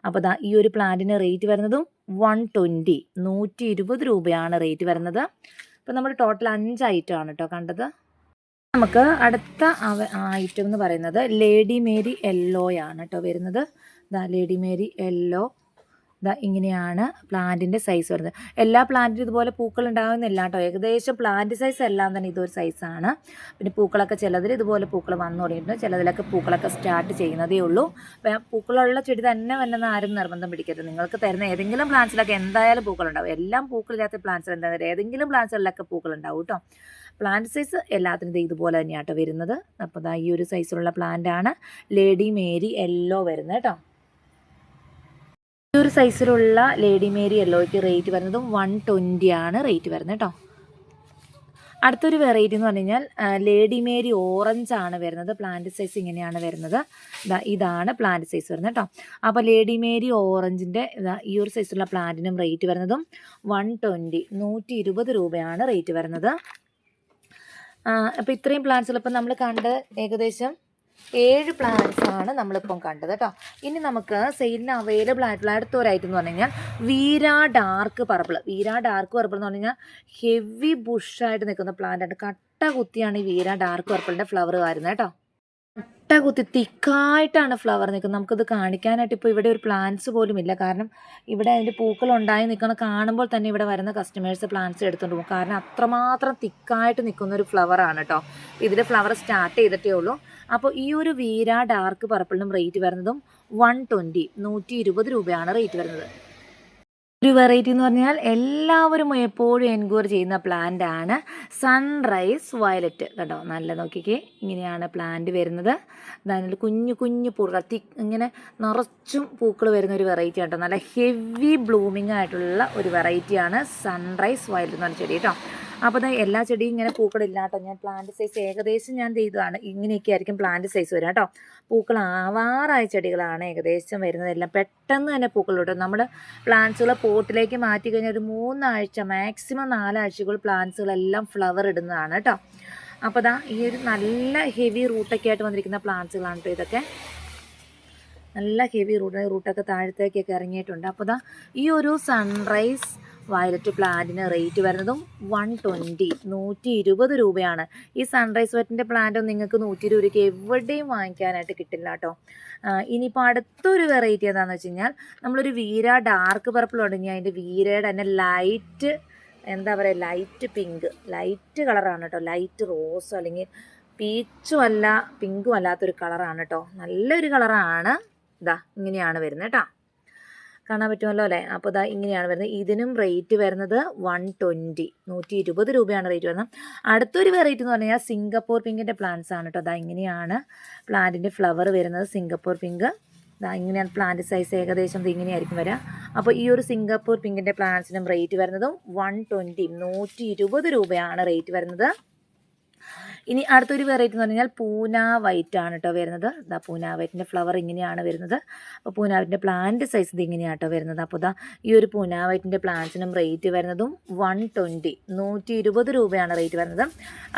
അപ്പോൾ ദാ ഈ ഒരു പ്ലാന്റിന് റേറ്റ് വരുന്നതും 120 120 രൂപയാണ് റേറ്റ് വരുന്നത്. അപ്പോൾ നമ്മൾ ടോട്ടൽ 5 ഐറ്റം ആണ് കേട്ടോ കണ്ടത്. നമുക്ക് അടുത്ത ഐറ്റം എന്ന് പറയുന്നത് ലേഡി മേരി യെല്ലോ ആണ് കേട്ടോ വരുന്നത്. ദാ ലേഡി മേരി യെല്ലോ ദാ ഇങ്ങനെയാണ് പ്ലാന്റിൻ്റെ സൈസ് വരുന്നത്. എല്ലാ പ്ലാന്റിനും ഇതുപോലെ പൂക്കൾ ഉണ്ടാകുന്നില്ല കേട്ടോ. ഏകദേശം പ്ലാന്റ് സൈസ് എല്ലാം തന്നെ ഇതൊരു സൈസാണ്. പിന്നെ പൂക്കളൊക്കെ ചിലതിൽ ഇതുപോലെ പൂക്കൾ വന്നു തുടങ്ങിയിട്ടുണ്ട്, ചിലതിലൊക്കെ പൂക്കളൊക്കെ സ്റ്റാർട്ട് ചെയ്യുന്നതേ ഉള്ളൂ. പൂക്കളുള്ള ചെടി തന്നെ വന്നെന്ന് ആരും നിർബന്ധം പിടിക്കരുത്. നിങ്ങൾക്ക് തരുന്ന ഏതെങ്കിലും പ്ലാന്റ്സിലൊക്കെ എന്തായാലും പൂക്കളുണ്ടാവും. എല്ലാം പൂക്കളില്ലാത്ത പ്ലാന്റ്സിൽ എന്താ ഏതെങ്കിലും പ്ലാന്റ്സുകളിലൊക്കെ പൂക്കളുണ്ടാവും കേട്ടോ. പ്ലാന്റ് സൈസ് എല്ലാത്തിനും ഇതുപോലെ തന്നെയാണ് കേട്ടോ വരുന്നത്. അപ്പോൾ ദാ ഈ ഒരു സൈസിലുള്ള പ്ലാന്റാണ് ലേഡി മേരി യെല്ലോ വരുന്നത് കേട്ടോ. ഈ ഒരു സൈസിലുള്ള ലേഡി മേരി യെല്ലോയ്ക്ക് റേറ്റ് വരുന്നതും 120 ആണ് റേറ്റ് വരുന്നത് കേട്ടോ. അടുത്തൊരു വെറൈറ്റി എന്ന് പറഞ്ഞു കഴിഞ്ഞാൽ ലേഡി മേരി ഓറഞ്ച് ആണ് വരുന്നത്. പ്ലാന്റ് സൈസ് ഇങ്ങനെയാണ് വരുന്നത്. ഇതാണ് പ്ലാന്റ് സൈസ് വരുന്നത് കേട്ടോ. അപ്പോൾ ലേഡി മേരി ഓറഞ്ചിൻ്റെ ഈ ഒരു സൈസുള്ള പ്ലാന്റിനും റേറ്റ് വരുന്നതും 120 120 രൂപയാണ് റേറ്റ് വരുന്നത്. അപ്പോൾ ഇത്രയും പ്ലാന്റ്സുകൾ ഇപ്പം നമ്മൾ കണ്ട് ഏകദേശം 7 പ്ലാന്റ്സ് ആണ് നമ്മളിപ്പം കണ്ടത് കേട്ടോ. ഇനി നമുക്ക് സെയിലിന് അവൈലബിൾ ആയിട്ടുള്ള അടുത്തൊരു ഐറ്റം എന്ന് പറഞ്ഞു കഴിഞ്ഞാൽ വീര ഡാർക്ക് പർപ്പിൾ. വീര ഡാർക്ക് പർപ്പിൾ എന്ന് പറഞ്ഞു കഴിഞ്ഞാൽ ഹെവി ബുഷായിട്ട് നിൽക്കുന്ന പ്ലാന്റ് ആണ്. കട്ട കുത്തിയാണ് ഈ വീര ഡാർക്ക് പർപ്പിളിൻ്റെ ഫ്ലവർ വരുന്നത് കേട്ടോ. കട്ട കുത്തി തിക്കായിട്ടാണ് ഫ്ലവർ നിൽക്കുന്നത്. നമുക്കിത് കാണിക്കാനായിട്ട് ഇപ്പോൾ ഇവിടെ ഒരു പ്ലാന്റ്സ് പോലും ഇല്ല. കാരണം ഇവിടെ അതിൻ്റെ പൂക്കൾ ഉണ്ടായി നിൽക്കുന്ന കാണുമ്പോൾ തന്നെ ഇവിടെ വരുന്ന കസ്റ്റമേഴ്സ് പ്ലാന്റ്സ് എടുത്തുകൊണ്ട് പോകും. കാരണം അത്രമാത്രം തിക്കായിട്ട് നിൽക്കുന്ന ഒരു ഫ്ലവറാണ് കേട്ടോ. ഇതിൽ ഫ്ലവർ സ്റ്റാർട്ട് ചെയ്തിട്ടേ ഉള്ളൂ. അപ്പോൾ ഈ ഒരു വീര ഡാർക്ക് പർപ്പിളിനും റേറ്റ് വരുന്നതും 120 120 രൂപയാണ് റേറ്റ് വരുന്നത്. ഒരു വെറൈറ്റി എന്ന് പറഞ്ഞാൽ എല്ലാവരും എപ്പോഴും എൻക്വയറി ചെയ്യുന്ന പ്ലാന്റ് ആണ് സൺറൈസ് വയലറ്റ് കേട്ടോ. നല്ല നോക്കിക്കേ, ഇങ്ങനെയാണ് പ്ലാന്റ് വരുന്നത്. അതായത് കുഞ്ഞു കുഞ്ഞു പൂക്കൾ ഇങ്ങനെ നിറച്ചും പൂക്കൾ വരുന്ന ഒരു വെറൈറ്റി കേട്ടോ. നല്ല ഹെവി ബ്ലൂമിങ് ആയിട്ടുള്ള ഒരു വെറൈറ്റിയാണ് സൺറൈസ് വയലറ്റ് എന്ന് പറഞ്ഞ ചെടി കേട്ടോ. അപ്പോൾ എല്ലാ ചെടിയും ഇങ്ങനെ പൂക്കളില്ല കേട്ടോ. ഞാൻ പ്ലാന്റ് സൈസ് ഏകദേശം ഞാൻ ചെയ്തതാണ്. ഇങ്ങനെയൊക്കെ ആയിരിക്കും പ്ലാന്റ് സൈസ് വരിക കേട്ടോ. പൂക്കൾ ആവാറായ ചെടികളാണ് ഏകദേശം വരുന്നതെല്ലാം. പെട്ടെന്ന് തന്നെ പൂക്കൾ കിട്ടും. നമ്മൾ പ്ലാന്റ്സുകൾ പോട്ടിലേക്ക് മാറ്റി കഴിഞ്ഞാൽ ഒരു 3 ആഴ്ച മാക്സിമം 4 ആഴ്ചകൾ പ്ലാന്റ്സുകളെല്ലാം ഫ്ലവർ ഇടുന്നതാണ് കേട്ടോ. അപ്പോൾ ഈ ഒരു നല്ല ഹെവി റൂട്ടൊക്കെ ആയിട്ട് വന്നിരിക്കുന്ന പ്ലാന്റ്സുകളാണ് കേട്ടോ ഇതൊക്കെ. നല്ല ഹെവി റൂട്ടൊക്കെ താഴത്തേക്കൊക്കെ ഇറങ്ങിയിട്ടുണ്ട്. അപ്പോൾ ഈ ഒരു സൺറൈസ് വയലറ്റ് പ്ലാന്റിന് റേറ്റ് വരുന്നതും 120 120 രൂപയാണ്. ഈ സൺറൈസ് വയലറ്റിൻ്റെ പ്ലാന്റും നിങ്ങൾക്ക് 120 രൂപയ്ക്ക് എവിടെയും വാങ്ങിക്കാനായിട്ട് കിട്ടില്ല കേട്ടോ. ഇനിയിപ്പോൾ അടുത്തൊരു വെറൈറ്റി എന്താണെന്ന് വെച്ച് കഴിഞ്ഞാൽ നമ്മളൊരു വീര ഡാർക്ക് പർപ്പിൾ തുടങ്ങി അതിൻ്റെ വീരയുടെ തന്നെ ലൈറ്റ് എന്താ പറയുക ലൈറ്റ് പിങ്ക് ലൈറ്റ് കളറാണ് കേട്ടോ. ലൈറ്റ് റോസോ അല്ലെങ്കിൽ പീച്ചും അല്ല പിങ്കും അല്ലാത്തൊരു കളറാണ് കേട്ടോ. നല്ലൊരു കളറാണ്. ഇങ്ങനെയാണ് വരുന്നത് കേട്ടോ. കാണാൻ പറ്റുമല്ലോ അല്ലേ. അപ്പോൾ ഇങ്ങനെയാണ് വരുന്നത്. ഇതിനും റേറ്റ് വരുന്നത് 120 120 രൂപയാണ് റേറ്റ് വരുന്നത്. അടുത്തൊരു വെറൈറ്റി എന്ന് പറഞ്ഞാൽ സിംഗപ്പൂർ പിങ്കിൻ്റെ പ്ലാന്റ്സ് ആണ് കേട്ടോ. ഇങ്ങനെയാണ് പ്ലാന്റിൻ്റെ ഫ്ലവർ വരുന്നത്. സിംഗപ്പൂർ പിങ്ക് ഇങ്ങനെയാണ് പ്ലാന്റ് സൈസ് ഏകദേശം ഇങ്ങനെയായിരിക്കും വരിക. അപ്പോൾ ഈ ഒരു സിംഗപ്പൂർ പിങ്കിൻ്റെ പ്ലാന്റ്സിനും റേറ്റ് വരുന്നതും 120 120 രൂപയാണ് റേറ്റ് വരുന്നത്. ഇനി അടുത്തൊരു വെറൈറ്റി എന്ന് പറഞ്ഞാൽ പൂന വൈറ്റ് ആണ് കേട്ടോ വരുന്നത്. പൂന വൈറ്റിൻ്റെ ഫ്ലവർ ഇങ്ങനെയാണ് വരുന്നത്. അപ്പോൾ പൂന വൈറ്റിൻ്റെ പ്ലാന്റ് സൈസ് ഇങ്ങനെയാണ് കേട്ടോ വരുന്നത്. അപ്പോൾ ഈ ഒരു പൂന വൈറ്റിൻ്റെ പ്ലാന്റ്സിനും റേറ്റ് വരുന്നതും 120 120 രൂപയാണ് റേറ്റ് വരുന്നത്.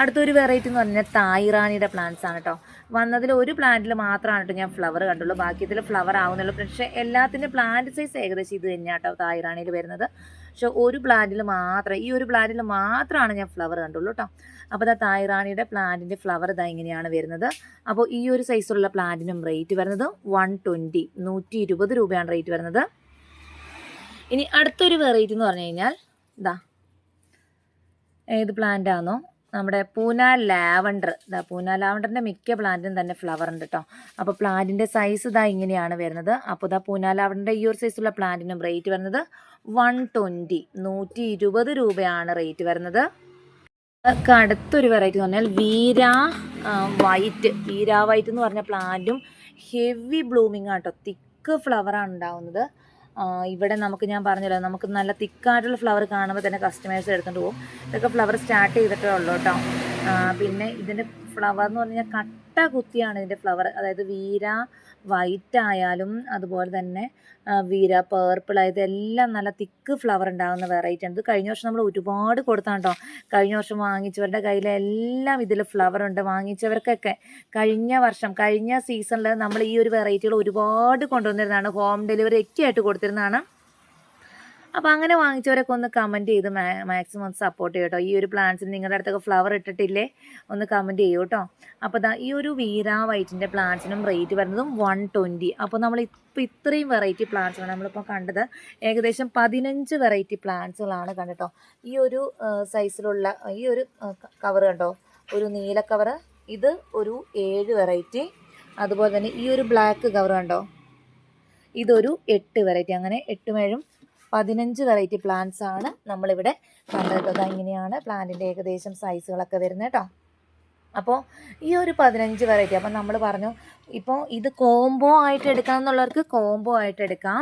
അടുത്തൊരു വെറൈറ്റി എന്ന് പറഞ്ഞാൽ തായ്റാണിയുടെ പ്ലാന്റ്സ് ആണ് കേട്ടോ. വന്നതിൽ ഒരു പ്ലാന്റിൽ മാത്രമാണ് കേട്ടോ ഞാൻ ഫ്ലവർ കണ്ടുള്ളൂ. ബാക്കി ഇതിൽ ഫ്ലവർ ആവുന്നുള്ളൂ. പക്ഷേ എല്ലാത്തിൻ്റെ പ്ലാന്റ് സൈസ് ഏകദേശം ഇത് തന്നെയാണ് കേട്ടോ തായ്റാണിയിൽ വരുന്നത്. പക്ഷേ ഒരു പ്ലാന്റിൽ മാത്രം ഈ ഒരു പ്ലാന്റിൽ മാത്രമാണ് ഞാൻ ഫ്ലവർ കണ്ടുള്ളൂ കേട്ടോ. അപ്പോൾ തായ്റാണിയുടെ പ്ലാന്റിൻ്റെ ഫ്ലവർ ഇങ്ങനെയാണ് വരുന്നത്. അപ്പോൾ ഈ ഒരു സൈസുള്ള പ്ലാന്റിനും റേറ്റ് വരുന്നത് 120 120 രൂപയാണ് റേറ്റ് വരുന്നത്. ഇനി അടുത്തൊരു വെറൈറ്റി എന്ന് പറഞ്ഞു കഴിഞ്ഞാൽ ഏത് പ്ലാന്റാണോ നമ്മുടെ പൂന ലാവണ്ടർ, പൂന ലാവണ്ടറിൻ്റെ മിക്ക പ്ലാന്റിനും തന്നെ ഫ്ലവർ ഉണ്ട് കേട്ടോ. അപ്പോൾ പ്ലാന്റിൻ്റെ സൈസ് ഇതാ ഇങ്ങനെയാണ് വരുന്നത്. അപ്പോൾ ഇതാ പൂന ലാവണ്ടറിൻ്റെ ഈ ഒരു സൈസുള്ള പ്ലാന്റിനും റേറ്റ് വരുന്നത് 120, 120 രൂപയാണ് റേറ്റ് വരുന്നത്. അടുത്തൊരു വെറൈറ്റി എന്ന് പറഞ്ഞാൽ വീര വൈറ്റ് എന്ന് പറഞ്ഞ പ്ലാന്റും ഹെവി ബ്ലൂമിങ് ആട്ടോ, തിക്ക് ഫ്ലവറാണ് ഉണ്ടാവുന്നത്. ഇവിടെ നമുക്ക് ഞാൻ പറഞ്ഞല്ലോ, നമുക്ക് നല്ല തിക്കായിട്ടുള്ള ഫ്ലവർ കാണുമ്പോൾ തന്നെ കസ്റ്റമേഴ്സ് എടുത്തുകൊണ്ട് പോകും. ഇതൊക്കെ ഫ്ലവർ സ്റ്റാർട്ട് ചെയ്തിട്ടേ ഉള്ളൂ കേട്ടോ. പിന്നെ ഇതിൻ്റെ ഫ്ലവർ എന്ന് പറഞ്ഞാൽ കട്ട കുത്തിയാണ് ഇതിൻ്റെ ഫ്ലവർ. അതായത് വീര വൈറ്റ് ആയാലും അതുപോലെ തന്നെ വീര പേർപ്പിൾ ആയത് എല്ലാം നല്ല തിക്ക് ഫ്ലവർ ഉണ്ടാകുന്ന വെറൈറ്റി ആണ്. ഇത് കഴിഞ്ഞ വർഷം നമ്മൾ ഒരുപാട് കൊടുത്താണ് കേട്ടോ. കഴിഞ്ഞ വർഷം വാങ്ങിച്ചവരുടെ കയ്യിലെല്ലാം ഇതിൽ ഫ്ലവർ ഉണ്ട്. വാങ്ങിച്ചവർക്കൊക്കെ കഴിഞ്ഞ സീസണിൽ നമ്മൾ ഈ ഒരു വെറൈറ്റികൾ ഒരുപാട് കൊണ്ടുവന്നിരുന്നതാണ്. ഹോം ഡെലിവറി ഒക്കെ ആയിട്ട് കൊടുത്തിരുന്നതാണ്. അപ്പോൾ അങ്ങനെ വാങ്ങിച്ചവരൊക്കെ ഒന്ന് കമൻറ്റ് ചെയ്ത് മാക്സിമം ഒന്ന് സപ്പോർട്ട് ചെയ്യും കേട്ടോ. ഈ ഒരു പ്ലാന്റ്സിന് നിങ്ങളുടെ അടുത്തൊക്കെ ഫ്ലവർ ഇട്ടിട്ടില്ലേ, ഒന്ന് കമൻറ്റ് ചെയ്യൂ കേട്ടോ. അപ്പോൾ ഈ ഒരു വീര വൈറ്റിൻ്റെ പ്ലാന്റ്സിനും റേറ്റ് വരുന്നതും 120. അപ്പോൾ നമ്മൾ ഇത്രയും വെറൈറ്റി പ്ലാന്റ്സാണ് നമ്മളിപ്പോൾ കണ്ടത്. ഏകദേശം 15 വെറൈറ്റി പ്ലാന്റ്സുകളാണ് കണ്ടിട്ടോ. ഈ ഒരു സൈസിലുള്ള ഈ ഒരു കവർ കണ്ടോ, ഒരു നീല കവർ, ഇത് ഒരു 7 വെറൈറ്റി. അതുപോലെ തന്നെ ഈ ഒരു ബ്ലാക്ക് കവർ കണ്ടോ, ഇതൊരു 8 വെറൈറ്റി. അങ്ങനെ 8 7 15 വെറൈറ്റി പ്ലാന്റ്സ് ആണ് നമ്മളിവിടെ കണ്ടത്. ഇങ്ങനെയാണ് പ്ലാന്റിൻ്റെ ഏകദേശം സൈസുകളൊക്കെ വരുന്നത് കേട്ടോ. അപ്പോൾ ഈ ഒരു 15 വെറൈറ്റി, അപ്പം നമ്മൾ പറഞ്ഞു ഇപ്പോൾ ഇത് കോംബോ ആയിട്ട് എടുക്കാം എന്നുള്ളവർക്ക് കോംബോ ആയിട്ട് എടുക്കാം.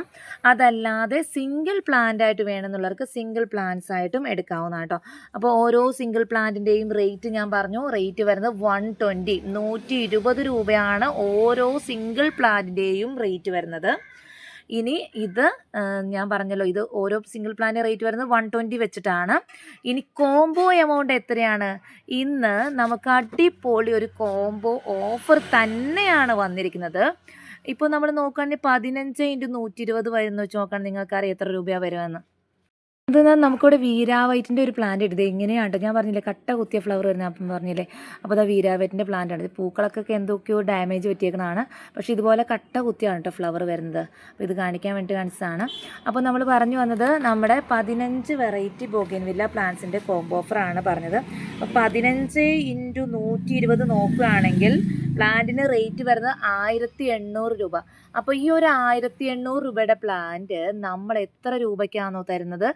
അതല്ലാതെ സിംഗിൾ പ്ലാന്റ് ആയിട്ട് വേണമെന്നുള്ളവർക്ക് സിംഗിൾ പ്ലാന്റ്സ് ആയിട്ടും എടുക്കാവുന്നതാണ് കേട്ടോ. അപ്പോൾ ഓരോ സിംഗിൾ പ്ലാന്റിൻ്റെയും റേറ്റ് ഞാൻ പറഞ്ഞു. റേറ്റ് വരുന്നത് 120, 120 രൂപയാണ് ഓരോ സിംഗിൾ പ്ലാന്റിൻ്റെയും റേറ്റ് വരുന്നത്. ഇനി ഇത് ഞാൻ പറഞ്ഞല്ലോ, ഇത് ഓരോ സിംഗിൾ പ്ലാന്റ് റേറ്റ് വരുന്നത് 120 വെച്ചിട്ടാണ്. ഇനി കോംബോ എമൗണ്ട് എത്രയാണ്? ഇന്ന് നമുക്ക് അടിപൊളി ഒരു കോംബോ ഓഫർ തന്നെയാണ് വന്നിരിക്കുന്നത്. ഇപ്പോൾ നമ്മൾ നോക്കുകയാണെങ്കിൽ 15 × 120 വരുന്ന വെച്ച് നോക്കുകയാണെങ്കിൽ നിങ്ങൾക്കറിയാം എത്ര രൂപയാണ് വരുമെന്ന്. അത് നമുക്കിവിടെ വീര വൈറ്റിൻ്റെ ഒരു പ്ലാന്റ് എടുത്തത് എങ്ങനെയാണ് ഞാൻ പറഞ്ഞില്ലേ, കട്ട കുത്തിയ ഫ്ലവർ വരുന്നത് അപ്പം പറഞ്ഞില്ലേ. അപ്പോൾ അത് വീര വൈറ്റിൻ്റെ പ്ലാന്റ് ആണ്. പൂക്കളൊക്കെ എന്തൊക്കെയോ ഡാമേജ് പറ്റിയേക്കണതാണ്, പക്ഷേ ഇതുപോലെ കട്ട കുത്തിയാണ് കേട്ടോ ഫ്ലവർ വരുന്നത്. അപ്പോൾ ഇത് കാണിക്കാൻ വേണ്ടി കാണിച്ചതാണ്. അപ്പോൾ നമ്മൾ പറഞ്ഞു വന്നത് നമ്മുടെ 15 വെറൈറ്റി ബോഗെയിൻവില്ല പ്ലാന്റ്സിൻ്റെ കോംബോ ഓഫറാണ് പറഞ്ഞത്. അപ്പോൾ 15 × 120 നോക്കുകയാണെങ്കിൽ പ്ലാന്റിന് റേറ്റ് വരുന്നത് 1800 രൂപ. അപ്പോൾ ഈ ഒരു 1800 രൂപയുടെ പ്ലാന്റ് നമ്മൾ എത്ര രൂപയ്ക്കാണോ തരുന്നത്,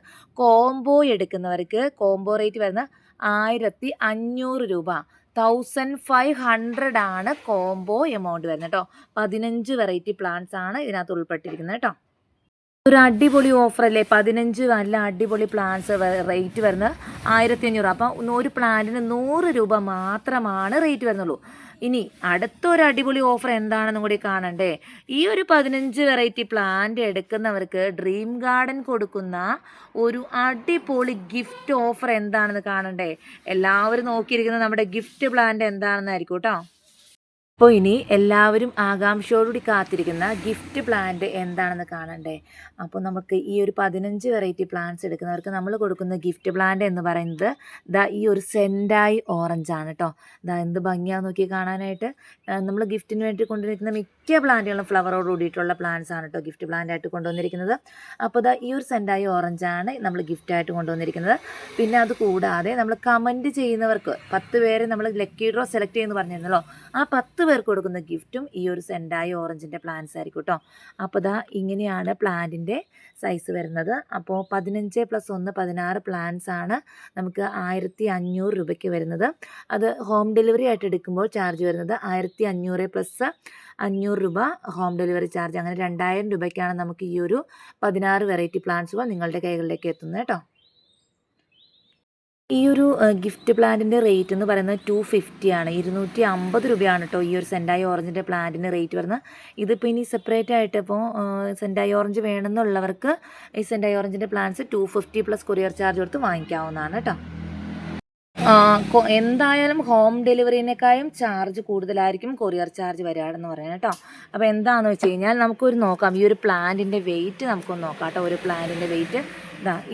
കോംബോ എടുക്കുന്നവർക്ക് കോംബോ റേറ്റ് വരുന്നത് 1500 രൂപ. 1500 ആണ് കോംബോ എമൗണ്ട് വരുന്നത് കേട്ടോ. 15 വെറൈറ്റി പ്ലാന്റ്സ് ആണ് ഇതിനകത്ത് ഉൾപ്പെട്ടിരിക്കുന്നത് കേട്ടോ. ഒരു അടിപൊളി ഓഫറല്ലേ, 15 നല്ല അടിപൊളി പ്ലാന്റ്സ് റേറ്റ് വരുന്നത് 1500. അപ്പം ഒരു പ്ലാന്റിന് 100 രൂപ മാത്രമാണ് റേറ്റ് വരുന്നുള്ളൂ. ഇനി അടുത്തൊരു അടിപൊളി ഓഫർ എന്താണെന്നും കൂടി കാണണ്ടേ. ഈ ഒരു 15 വെറൈറ്റി പ്ലാന്റ് എടുക്കുന്നവർക്ക് ഡ്രീം ഗാർഡൻ കൊടുക്കുന്ന ഒരു അടിപൊളി ഗിഫ്റ്റ് ഓഫർ എന്താണെന്ന് കാണണ്ടേ. എല്ലാവരും നോക്കിയിരിക്കുന്നത് നമ്മുടെ ഗിഫ്റ്റ് പ്ലാന്റ് എന്താണെന്നായിരിക്കും കേട്ടോ. അപ്പോൾ ഇനി എല്ലാവരും ആകാംക്ഷയോടുകൂടി കാത്തിരിക്കുന്ന ഗിഫ്റ്റ് പ്ലാന്റ് എന്താണെന്ന് കാണണ്ടേ. അപ്പോൾ നമുക്ക് ഈ ഒരു 15 വെറൈറ്റി പ്ലാന്റ്സ് എടുക്കുന്നവർക്ക് നമ്മൾ കൊടുക്കുന്ന ഗിഫ്റ്റ് പ്ലാന്റ് എന്ന് പറയുന്നത് ഈ ഒരു സെൻഡായി ഓറഞ്ച് ആണ് കേട്ടോ. എന്ത് ഭംഗിയാന്ന് നോക്കി കാണാനായിട്ട്. നമ്മൾ ഗിഫ്റ്റിന് വേണ്ടി കൊണ്ടുവന്നിരിക്കുന്ന മിക്ക പ്ലാന്റുകളും ഫ്ലവറോട് കൂടിയിട്ടുള്ള പ്ലാന്റ്സ് ആണ് കേട്ടോ ഗിഫ്റ്റ് പ്ലാന്റ് ആയിട്ട് കൊണ്ടുവന്നിരിക്കുന്നത്. അപ്പോൾ ഈ ഒരു സെൻഡായി ഓറഞ്ചാണ് നമ്മൾ ഗിഫ്റ്റായിട്ട് കൊണ്ടുവന്നിരിക്കുന്നത്. പിന്നെ അത് കൂടാതെ നമ്മൾ കമൻറ്റ് ചെയ്യുന്നവർക്ക് 10 പേരെ നമ്മൾ ലക്കി ഡ്രോ സെലക്ട് ചെയ്യുമെന്ന് പറഞ്ഞിരുന്നല്ലോ, ആ 10 പേർക്ക് കൊടുക്കുന്ന ഗിഫ്റ്റും ഈ ഒരു സെൻഡായി ഓറഞ്ചിൻ്റെ പ്ലാന്റ്സ് ആയിരിക്കും കേട്ടോ. അപ്പോൾ ഇങ്ങനെയാണ് പ്ലാന്റിൻ്റെ സൈസ് വരുന്നത്. അപ്പോൾ 15 + 1 16 പ്ലാന്റ്സ് ആണ് നമുക്ക് 1500 രൂപയ്ക്ക് വരുന്നത്. അത് ഹോം ഡെലിവറി ആയിട്ട് എടുക്കുമ്പോൾ ചാർജ് വരുന്നത് 1500 + 500 രൂപ ഹോം ഡെലിവറി ചാർജ്. അങ്ങനെ 2000 രൂപയ്ക്കാണ് നമുക്ക് ഈ ഒരു 16 വെറൈറ്റി പ്ലാന്റ്സുകൾ നിങ്ങളുടെ കൈകളിലേക്ക് എത്തുന്നത് കേട്ടോ. ഈ ഒരു ഗിഫ്റ്റ് പ്ലാന്റിൻ്റെ റേറ്റ് എന്ന് പറയുന്നത് 250 ആണ്, 250 രൂപയാണ് കേട്ടോ ഈ ഒരു സെൻഡായി ഓറഞ്ചിൻ്റെ പ്ലാന്റിന് റേറ്റ് വരുന്നത്. ഇതിപ്പോൾ ഇനി സെപ്പറേറ്റ് ആയിട്ട് ഇപ്പോൾ സെൻഡായി ഓറഞ്ച് വേണമെന്നുള്ളവർക്ക് ഈ സെൻഡായി ഓറഞ്ചിൻ്റെ പ്ലാന്റ്സ് 250 + കൊറിയർ ചാർജ് കൊടുത്ത് വാങ്ങിക്കാവുന്നതാണ് കേട്ടോ. എന്തായാലും ഹോം ഡെലിവറിനേക്കാളും ചാർജ് കൂടുതലായിരിക്കും കൊറിയർ ചാർജ് വരികയെന്ന് പറയുന്നത് കേട്ടോ. അപ്പോൾ എന്താണെന്ന് വെച്ച് കഴിഞ്ഞാൽ നമുക്കൊരു നോക്കാം, ഈ ഒരു പ്ലാന്റിൻ്റെ വെയിറ്റ് നമുക്കൊന്ന് നോക്കാം കേട്ടോ. ഒരു പ്ലാന്റിൻ്റെ വെയിറ്റ്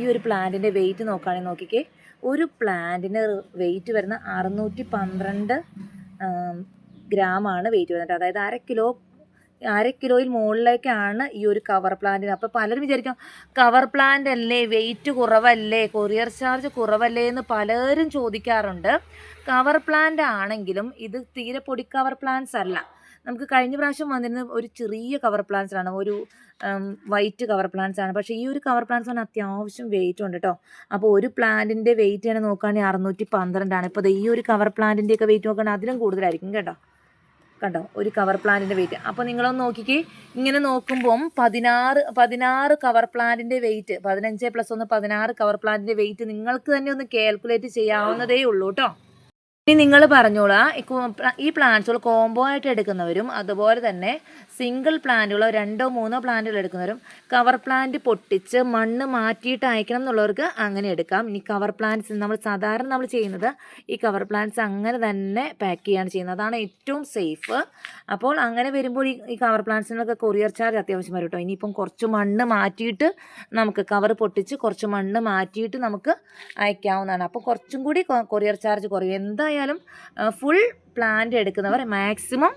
ഈ ഒരു പ്ലാന്റിൻ്റെ വെയിറ്റ് നോക്കുകയാണെങ്കിൽ നോക്കിക്കേ, ഒരു പ്ലാന്റിന് വെയിറ്റ് വരുന്ന 612 ഗ്രാമാണ് വെയിറ്റ് വരുന്നത്. അതായത് 1/2 കിലോ കിലോയിൽ മുകളിലേക്കാണ് ഈ ഒരു കവർ പ്ലാന്റിന്. അപ്പോൾ പലരും വിചാരിക്കും കവർ പ്ലാന്റ് അല്ലേ, വെയിറ്റ് കുറവല്ലേ, കൊറിയർ ചാർജ് കുറവല്ലേ എന്ന് പലരും ചോദിക്കാറുണ്ട്. കവർ പ്ലാന്റ് ആണെങ്കിലും ഇത് തീരെ പൊടി കവർ പ്ലാന്റ്സ് അല്ല. നമുക്ക് കഴിഞ്ഞ പ്രാവശ്യം വന്നിരുന്ന ഒരു ചെറിയ കവർ പ്ലാന്റ്സാണ്, ഒരു വൈറ്റ് കവർ പ്ലാന്റ്സ് ആണ്. പക്ഷേ ഈ ഒരു കവർ പ്ലാന്റ്സ് ആണ് അത്യാവശ്യം വെയിറ്റ് ഉണ്ട് കേട്ടോ. അപ്പോൾ ഒരു പ്ലാന്റിൻ്റെ വെയിറ്റ് തന്നെ നോക്കുകയാണെങ്കിൽ 612 ഇപ്പോൾ ഈ ഒരു കവർ പ്ലാന്റിൻ്റെയൊക്കെ വെയിറ്റ് നോക്കുകയാണെങ്കിൽ അതിലും കൂടുതലായിരിക്കും കേട്ടോ. കണ്ടോ ഒരു കവർ പ്ലാന്റിൻ്റെ വെയിറ്റ്. അപ്പോൾ നിങ്ങളൊന്ന് നോക്കിക്കേ, ഇങ്ങനെ നോക്കുമ്പം 16 കവർ പ്ലാന്റിൻ്റെ വെയിറ്റ്, 15+1 കവർ പ്ലാന്റിൻ്റെ വെയിറ്റ് നിങ്ങൾക്ക് തന്നെ ഒന്ന് കാൽക്കുലേറ്റ് ചെയ്യാവുന്നതേ ഉള്ളൂ കേട്ടോ. ഇനി നിങ്ങൾ പറഞ്ഞോളാം, ഈ പ്ലാന്റ്സുകൾ കോംബോ ആയിട്ട് എടുക്കുന്നവരും അതുപോലെ തന്നെ സിംഗിൾ പ്ലാന്റുകളോ 2-3 പ്ലാന്റുകൾ എടുക്കുന്നവരും കവർ പ്ലാന്റ് പൊട്ടിച്ച് മണ്ണ് മാറ്റിയിട്ട് അയക്കണം എന്നുള്ളവർക്ക് അങ്ങനെ എടുക്കാം. ഇനി കവർ പ്ലാന്റ്സ് നമ്മൾ ചെയ്യുന്നത് ഈ കവർ പ്ലാന്റ്സ് അങ്ങനെ തന്നെ പാക്ക് ചെയ്യാണ് ചെയ്യുന്നത്, അതാണ് ഏറ്റവും സേഫ്. അപ്പോൾ അങ്ങനെ വരുമ്പോൾ ഈ കവർ പ്ലാന്റ്സിനൊക്കെ കൊറിയർ ചാർജ് അത്യാവശ്യം വരും കേട്ടോ. ഇനിയിപ്പം കുറച്ച് മണ്ണ് മാറ്റിയിട്ട് നമുക്ക് കവർ പൊട്ടിച്ച് കുറച്ച് മണ്ണ് മാറ്റിയിട്ട് നമുക്ക് അയക്കാവുന്നതാണ്. അപ്പോൾ കുറച്ചും കൂടി കൊറിയർ ചാർജ് കുറയും. എന്തായാലും ഫുൾ പ്ലാന്റ് എടുക്കുന്നവർ മാക്സിമം